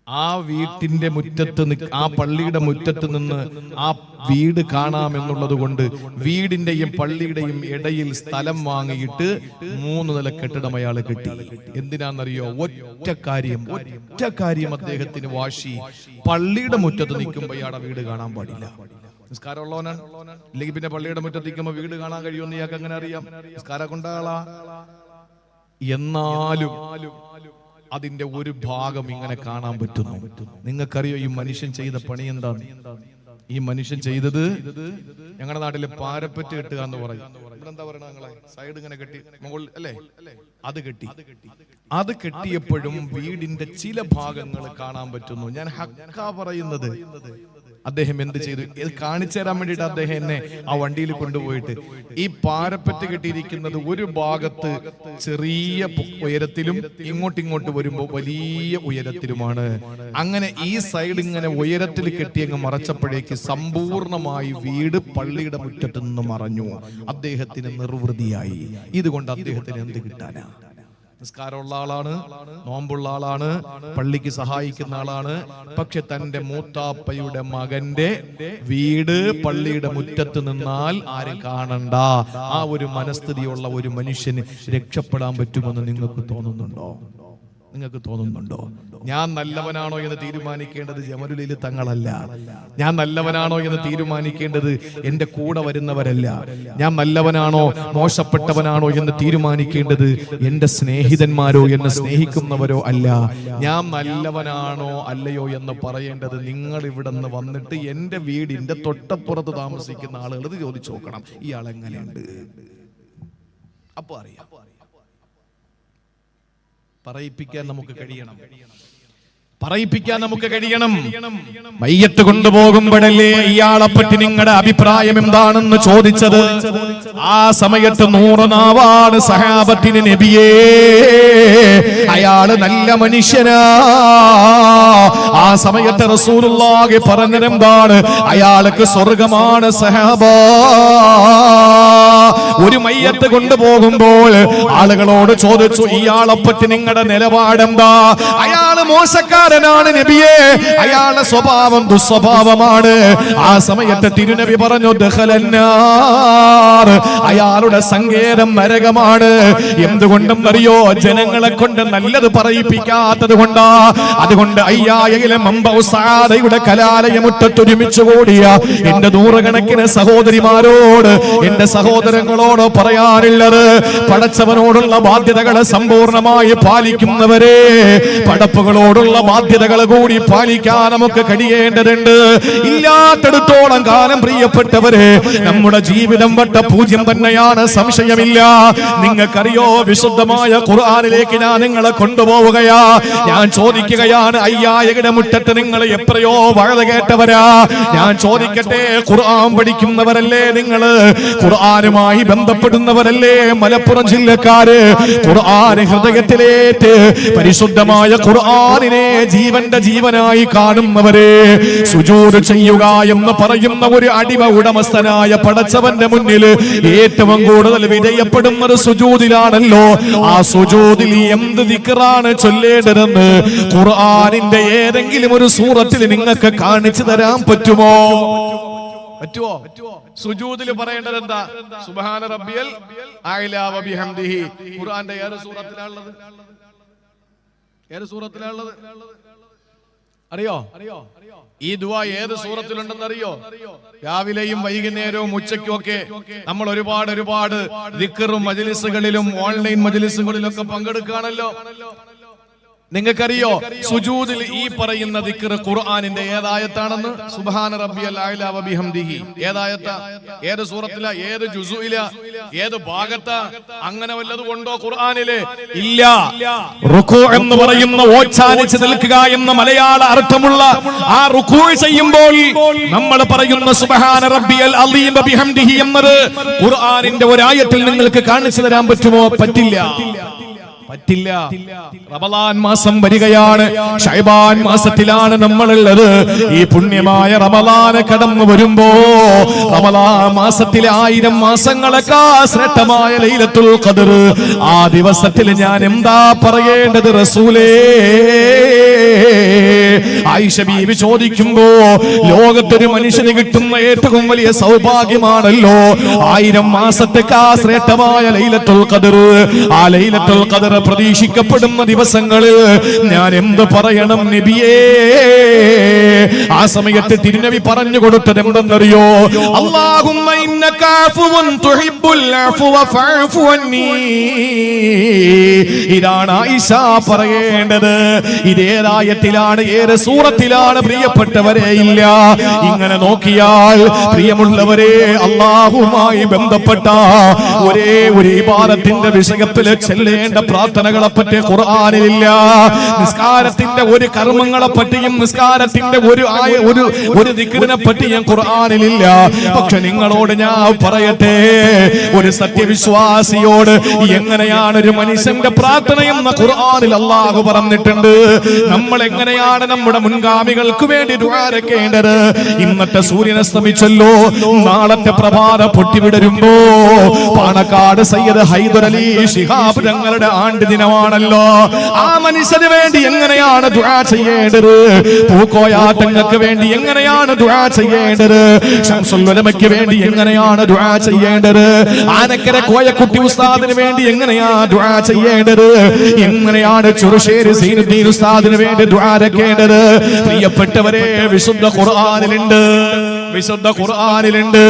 S1: ആ വീട്ടിന്റെ മുറ്റത്ത്, ആ പള്ളിയുടെ മുറ്റത്ത് നിന്ന് ആ വീട് കാണാമെന്നുള്ളത് കൊണ്ട് വീടിന്റെയും പള്ളിയുടെയും ഇടയിൽ സ്ഥലം വാങ്ങിയിട്ട് 3 നില കെട്ടിടം അയാൾ കെട്ടി. എന്തിനാണെന്നറിയോ? ഒറ്റ കാര്യം അദ്ദേഹത്തിന് വാശി. പള്ളിയുടെ മുറ്റത്ത് നിൽക്കുമ്പോൾ ഇയാളുടെ വീട് കാണാൻ പാടില്ല. നിസ്കാരമുള്ളവനാണ്, ഇല്ലെങ്കിൽ പിന്നെ പള്ളിയുടെ മുറ്റത്ത് നിൽക്കുമ്പോൾ വീട് കാണാൻ കഴിയുമെന്ന് ഇയാൾക്ക് എങ്ങനെ അറിയാം? നിസ്കാരം കൊണ്ടാളാ. എന്നാലും അതിന്റെ ഒരു ഭാഗം ഇങ്ങനെ കാണാൻ പറ്റുന്നു. നിങ്ങൾക്കറിയോ ഈ മനുഷ്യൻ ചെയ്ത പണി എന്താണ്? ഈ മനുഷ്യൻ ചെയ്തത്, ഞങ്ങളുടെ നാട്ടിലെ പാരപ്പറ്റ് കെട്ടുക എന്ന് പറയും. എന്താ പറയണ നിങ്ങളെ? സൈഡ് ഇങ്ങനെ കെട്ടി മുകളിൽ അല്ലേ, അത് കെട്ടി. അത് കെട്ടിയപ്പോഴും വീടിന്റെ ചില ഭാഗങ്ങൾ കാണാൻ പറ്റുന്നു. ഞാൻ ഹക്കാ പറയുന്നത്. അദ്ദേഹം എന്ത് ചെയ്തു? ഇത് കാണിച്ചു തരാൻ വേണ്ടിയിട്ട് അദ്ദേഹം എന്നെ ആ വണ്ടിയിൽ കൊണ്ടുപോയിട്ട്, ഈ പാരപ്പറ്റ് കെട്ടിയിരിക്കുന്നത് ഒരു ഭാഗത്ത് ചെറിയ ഉയരത്തിലും ഇങ്ങോട്ടിങ്ങോട്ട് വരുമ്പോൾ വലിയ ഉയരത്തിലുമാണ്. അങ്ങനെ ഈ സൈഡ് ഇങ്ങനെ ഉയരത്തിൽ കെട്ടി അങ്ങ് മറച്ചപ്പോഴേക്ക് സമ്പൂർണമായി വീട് പള്ളിയുടെ മുറ്റത്ത് നിന്ന് മറഞ്ഞു. അദ്ദേഹത്തിന് നിർവൃതിയായി. ഇതുകൊണ്ട് അദ്ദേഹത്തിന് എന്ത് കിട്ടാനാ? നിസ്കാരമുള്ള ആളാണ്, നോമ്പുള്ള ആളാണ്, പള്ളിക്ക് സഹായിക്കുന്ന ആളാണ്. പക്ഷെ തന്റെ മൂത്താപ്പയുടെ മകന്റെ വീട് പള്ളിയുടെ മുറ്റത്ത് നിന്നാൽ ആരും കാണണ്ട. ആ ഒരു മനസ്ഥിതിയുള്ള ഒരു മനുഷ്യന് രക്ഷപ്പെടാൻ പറ്റുമെന്ന് നിങ്ങൾക്ക് തോന്നുന്നുണ്ടോ? ഞാൻ നല്ലവനാണോ എന്ന് തീരുമാനിക്കേണ്ടത് ജമലുൽ തങ്ങളല്ല. ഞാൻ നല്ലവനാണോ എന്ന് തീരുമാനിക്കേണ്ടത് എന്റെ കൂടെ വരുന്നവരല്ല. ഞാൻ നല്ലവനാണോ മോശപ്പെട്ടവനാണോ എന്ന് തീരുമാനിക്കേണ്ടത് എന്റെ സ്നേഹിതന്മാരോ എന്നെ സ്നേഹിക്കുന്നവരോ അല്ല. ഞാൻ നല്ലവനാണോ അല്ലയോ എന്ന് പറയേണ്ടത് നിങ്ങൾ ഇവിടെ നിന്ന് വന്നിട്ട് എന്റെ വീടിന്റെ തൊട്ടപ്പുറത്ത് താമസിക്കുന്ന ആളുകൾ ചോദിച്ചു നോക്കണം, ഇയാൾ എങ്ങനെയുണ്ട്. അപ്പൊ അറിയാം. പറയിപ്പിക്കാൻ നമുക്ക് കഴിയണം. മയ്യത്ത് കൊണ്ടുപോകുമ്പോഴല്ലേ ഇയാളെപ്പറ്റി നിങ്ങളുടെ അഭിപ്രായം എന്താണെന്ന് ചോദിച്ചത്. ആ സമയത്ത് 100 നാവാണ് സഹാബത്തിന് നബിയേ, അയാള് നല്ല മനുഷ്യനാ. ആ സമയത്ത് റസൂലുള്ളാഹി പറഞ്ഞതെന്താണ്? അയാൾക്ക് സ്വർഗമാണ് സഹാബാ. ഒരു മയ്യത്ത് കൊണ്ടുപോകുമ്പോൾ ആളുകളോട് ചോദിച്ചു, ഇയാളെപ്പറ്റി നിങ്ങളുടെ നിലപാടെന്താ? അയാള് മോശക്കാരനാണ് നബിയേ, അയാളുടെ സ്വഭാവം ദുസ്വഭാവമാണ്. ആ സമയത്ത് തിരുനബി പറഞ്ഞു, ദഖലന്നാർ, അയാളുടെ സങ്കേതം നരകമാണ്. എന്തുകൊണ്ടും അറിയോ? ജനങ്ങളെ കൊണ്ട് നല്ലത് പറയിപ്പിക്കാത്തത് കൊണ്ടാ. അതുകൊണ്ട് അയ്യായിലെ മമ്പൗസാദയുടെ കലാലയമുറ്റത്തൊരുമിച്ചു കൂടിയ എന്റെ 100 കണക്കിന് സഹോദരിമാരോട്, എന്റെ സഹോദരങ്ങളോട് പറയാനുള്ളത്, പടച്ചവനോടുള്ള ബാധ്യതകളെ സമ്പൂർണമായി പാലിക്കുന്നവരെ, പടപ്പുകളോടുള്ള ബാധ്യതകൾ കൂടി പാലിക്കാൻ നമുക്ക് കഴിയേണ്ടതുണ്ട്. ഇല്ലാത്തടത്തോളം കാലം പ്രിയപ്പെട്ടവരെ നമ്മുടെ ജീവിതം വട്ട പൂജ്യം തന്നെയാണ്, സംശയമില്ല. നിങ്ങൾക്കറിയോ, വിശുദ്ധമായ ഖുർആനിലേക്ക് ഞാൻ നിങ്ങളെ കൊണ്ടുപോവുകയാ. ഞാൻ ചോദിക്കുകയാണ്, അയ്യായയുടെ മുറ്റത്ത് നിങ്ങൾ എത്രയോ വഴുത കേട്ടവരാ. ഞാൻ ചോദിക്കട്ടെ, ഖുർആൻ പഠിക്കുന്നവരല്ലേ നിങ്ങൾ? ഖുർആനുമായി ബന്ധപ്പെടുന്നവരല്ലേ മലപ്പുറം ജില്ലക്കാര്? ഖുർആൻ ഹൃദയത്തിലേറ്റ് പരിശുദ്ധമായ ഖുർആനിനെ ജീവന്റെ ജീവനായി കാണുന്നവരെ, സുജൂദ് ചെയ്യുക എന്ന് പറയുന്ന ഒരു അടിമ ഉടമസ്ഥനായ പടച്ചവന്റെ മുന്നിൽ ഏറ്റവും കൂടുതൽ വിധേയപ്പെടുന്നത് സുജൂദിലാണല്ലോ. ആ സുജൂദിൽ എന്ത് ദിക്റാണ് ചൊല്ലേണ്ടതെന്ന് ഖുർആനിന്റെ ഏതെങ്കിലും ഒരു സൂറത്തിൽ നിങ്ങൾക്ക് കാണിച്ചു തരാൻ പറ്റുമോ? സുജൂദിൽ പറയേണ്ടത് എന്താ? സുബ്ഹാന റബ്ബിയൽ അഅ്ലാ വ ബിഹംദിഹി. ഖുർആന്റെ ഏത് സൂറത്തിലാണുള്ളത്? അറിയോ? ഈ ദുആ ഏത് സൂറത്തിലുണ്ടെന്ന് അറിയോ? രാവിലെയും വൈകുന്നേരവും ഉച്ചയ്ക്കും ഒക്കെ നമ്മൾ ഒരുപാട് ദിക്റും മജ്ലിസുകളിലും ഓൺലൈൻ മജ്ലിസുകളിലൊക്കെ പങ്കെടുക്കുകയാണല്ലോ. നിങ്ങൾക്കറിയോ സുജൂദിൽ ഈ പറയുന്ന ദിക്ർ ഖുർആനിന്റെ ഏതായത്താണെന്ന്? സുബ്ഹാന റബ്ബിയൽ അഅ്ലാ വ ബിഹംദിഹി. ഏതായത്താ? ഏത് സൂറത്തിലാ? ഏത് ജുസുഇലാ? ഏത് ഭാഗത്താ? അങ്ങനെ വല്ലതും ഉണ്ടോ ഖുർആനില്? ഇല്ല. റുകൂ എന്ന് പറയുന്ന ഓച്ചാനിച്ച് നിൽക്കുക എന്ന മലയാള അർത്ഥമുള്ള ആ റുകൂ ചെയ്യുമ്പോൾ നമ്മൾ പറയുന്ന സുബ്ഹാന റബ്ബിയൽ അളീം വ ബിഹംദിഹി എന്നത് ഖുർആനിന്റെ ഒരു ആയത്തിൽ നിങ്ങൾക്ക് കാണിച്ചു തരാൻ പറ്റുമോ? പറ്റില്ല. റമളാൻ മാസം വരികയാണ്. ശഅബാൻ മാസത്തിലാണ് നമ്മളുള്ളത്. ഈ പുണ്യമായ റമളാൻ കടന്നു വരുമ്പോ റമളാൻ മാസത്തിലെ 1000 മാസങ്ങളെക്കാൾ ശ്രേഷ്ഠമായ ലൈലത്തുൽ ഖദർ, ആ ദിവസത്തിൽ ഞാൻ എന്താ പറയേണ്ടത് റസൂലേ? ആയിഷ ബീവി ചോദിക്കുമ്പോ, ലോകത്തൊരു മനുഷ്യന് കിട്ടുന്ന ഏറ്റവും വലിയ സൗഭാഗ്യമാണല്ലോ 1000 മാസത്തേക്കാൾ ശ്രേഷ്ഠമായ ലൈലത്തുൽ ഖദർ. ആ ലൈലത്തുൽ ഖദർ പ്രതീക്ഷിക്കപ്പെടുന്ന ദിവസങ്ങളിൽ ഞാൻ എന്ത് പറയണം നബിയേ? ആ സമയത്ത് തിരുനബി പറഞ്ഞു കൊടുത്തത് എന്തെന്നറിയോ? അല്ലാഹുമ്മ ഇന്നക അഫ്വുൻ തുഹിബ്ബുൽ അഫ്വ ഫഅഫു അന്നി. ഇതാണ് ആയിഷ പറയേണ്ടത്. ഇതേതായത്തിലാണ്, ഏത് സൂറത്തിലാണ് പ്രിയപ്പെട്ടവരെ? ഇല്ല. ഇങ്ങനെ നോക്കിയാൽ പ്രിയമുള്ളവരെ, അല്ലാഹുമായി ബന്ധപ്പെട്ട ഒരേ ഒരു ഇബാദത്തിന്റെ വിഷയത്തിൽ ചെല്ലേണ്ട പ്രാർത്ഥനകളെ പറ്റി ഖുർആനിലില്ല. നിസ്കാരത്തിന്റെ ഒരു കർമ്മങ്ങളെ പറ്റിയും നിസ്കാരത്തിന്റെ ഒരു ദിക്റിനെ പറ്റിയും ഖുർആനിലില്ല. പക്ഷെ നിങ്ങളോട് ഞാൻ പറയട്ടെ, ഒരു സത്യവിശ്വാസിയോട് എങ്ങനെയാണ് ഒരു മനുഷ്യന്റെ പ്രാർത്ഥന എന്ന് ഖുർആനിൽ അല്ലാഹു പറഞ്ഞിട്ടുണ്ട്. നമ്മൾ എങ്ങനെയാണ് നമ്മുടെ മുൻഗാമികൾക്ക് വേണ്ടി ദുആ രക്കേണ്ടത്? ഇന്നത്തെ സൂര്യൻ അസ്തമിച്ചല്ലോ, നാളത്തെ പ്രഭാത പൊട്ടിവിടരുമ്പോ പാണക്കാട് സയ്യിദ് ഹൈദർ അലി ശിഹാബ് തങ്ങളുടെ ആണ്ട് ദിനമാണല്ലോ. ആ മനുഷ്യന് വേണ്ടി എങ്ങനെയാണ് ദുആ ചെയ്യേണ്ടത്? പൂക്കോയാട്ടങ്ങൾക്ക് വേണ്ടി എങ്ങനെയാണ് ദുആ ചെയ്യേണ്ടത്? ശംസുൽ ഉലമയ്ക്ക് വേണ്ടി എങ്ങനെയാണ് ദുആ ചെയ്യേണ്ടത്? ആനക്കര കോയക്കുട്ടി ഉസ്താദിന് വേണ്ടി എങ്ങനെയാണ് ദുആ ചെയ്യേണ്ടത്? എങ്ങനെയാണ് ചെറുശ്ശേരി സൈനുദ്ദീൻ ഉസ്താദിന് വേണ്ടി ദുആ രക്കേണ്ടത്? പ്രിയപ്പെട്ടവരെ, വിശുദ്ധ ഖുർആനിലുണ്ട്.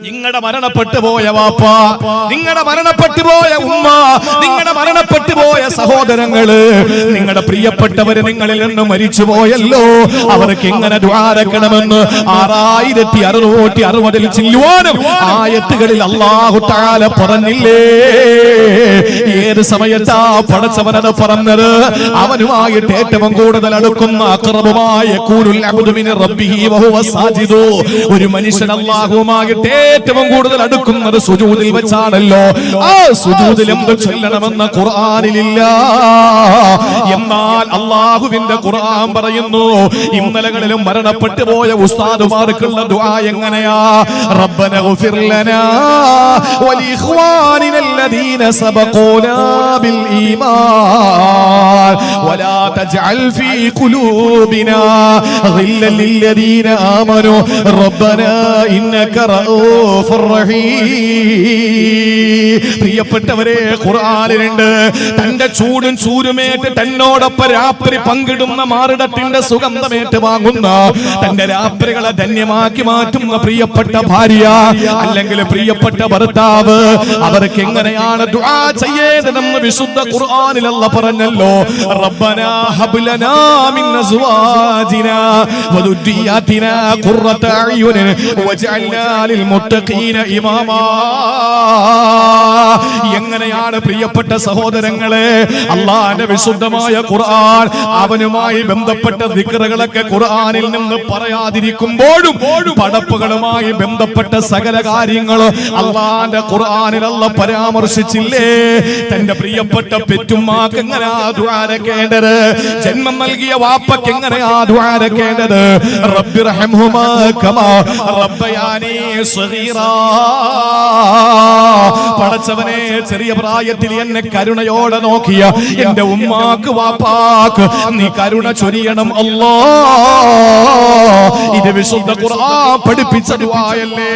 S1: നിങ്ങളുടെ മരണപ്പെട്ടു പോയ വാപ്പ, നിങ്ങളുടെ മരണപ്പെട്ടു പോയ ഉമ്മ, നിങ്ങളുടെ മരണപ്പെട്ടു പോയ സഹോദരങ്ങള്, നിങ്ങളുടെ പ്രിയപ്പെട്ടവര് നിങ്ങളിൽ നിന്ന് മരിച്ചു പോയല്ലോ. അവർക്ക് എങ്ങനെ ദുആ രക്കണമെന്ന് 6660 ചില്ലുവാനും ആയത്തുകളിൽ അല്ലാഹു തആല പറഞ്ഞില്ലേ? ഏത് സമയത്താ പടച്ചവനത് പറഞ്ഞത്? അവനുമായിട്ട് ഏറ്റവും കൂടുതൽ അടുക്കുന്ന അഖറബുമായ ഖൂലുൽ അബ്ദു മിൻ റബ്ബിഹി വഹുവ സാജിദു. ഒരു മനുഷ്യൻ അല്ലാഹുവുമായിട്ട് ഏറ്റവും കൂടുതൽ അടുക്കുന്നത് സുജൂദിൽ വെച്ചാണല്ലോ. ആ സുജൂദിൽ എന്ത് ചൊല്ലണമെന്ന് ഖുർആനിലില്ല. എന്നാൽ അല്ലാഹുവിന്റെ ഖുർആൻ പറയുന്നു, ഇന്നലകളിലും മരണപ്പെട്ടു പോയ ഉസ്താദുമാർക്കുള്ള ദുആ എങ്ങനെയാ? റബ്ബന ഗഫിർ ലനാ വലിഇഖ്വാനിന അല്ലദീന സബഖൂനാ ബിൽ ഈമാൻ വലാ തജ്അൽ ഫീ ഖുലൂബിനാ ഗില്ലൻ ലില്ലദീന ആമനൂ റബ്ബനാ ഇന്നക റഊ റഊഫുർ റഹീം. പ്രിയപ്പെട്ടവരെ, ഖുർആനിലുണ്ട് തന്റെ ചൂടും ചൂരുമേറ്റ് തന്നോടൊപ്പം രാത്രി പങ്കിടുന്ന മാറിടത്തിന്റെ സുഗന്ധമേറ്റ് വാങ്ങുന്ന, തന്റെ രാത്രികളെ ധന്യമാക്കി മാറ്റുന്ന പ്രിയപ്പെട്ട ഭാര്യ അല്ലെങ്കിൽ പ്രിയപ്പെട്ട ഭർത്താവ്, അവർക്ക് എങ്ങനെയാണ് ദുആ ചെയ്യേണ്ടതെന്ന് വിശുദ്ധ ഖുർആനിൽ അല്ലാഹ് പറഞ്ഞല്ലോ. റബ്ബനാ ഹബ് ലനാ മിൻ അസ്വാജിനാ വദുരിയാതിനാ ഖുർറത അയ്യുൻ വജഅൽനാ ലിൽ മുത്തഖീന ഇമാമാ. എങ്ങനെയാണ് പ്രിയപ്പെട്ട സഹോദരങ്ങളെ അല്ലാഹുവിന്റെ വിശുദ്ധമായ ഖുർആൻ, അവനുമായി ബന്ധപ്പെട്ട ദിക്റുകളൊക്കെ ഖുർആനിൽ നിന്ന് പറയാതിരിക്കുമ്പോഴും പടപ്പുകളുമായി ബന്ധപ്പെട്ട സകല കാര്യങ്ങളും അല്ലാഹുവിന്റെ ഖുർആനിൽ അല്ലാഹ് പരാമർശിച്ചില്ലേ? തന്റെ പ്രിയപ്പെട്ട പെറ്റുമ്മാക്ക് എങ്ങനെയാ ദുആ രക്കേണ്ടത്? ജന്മം നൽകിയ വാപ്പക്ക് എങ്ങനെയാ ദുആ രക്കേണ്ടത്? റബ്ബിർഹംഹുമാ കമാ റബ്ബയാനി സഗീറാ. പടച്ചവനെ, ചെറിയ പ്രായത്തിൽ എന്നെ കരുണയോടെ നോക്കിയ എന്റെ ഉമ്മാക്ക് വാപ്പാക്ക് നീ കരുണ ചൊരിയണം അല്ലാഹ്. ഇത് വിശുദ്ധ ഖുർആൻ പഠിപ്പിച്ച ദുആയല്ലേ?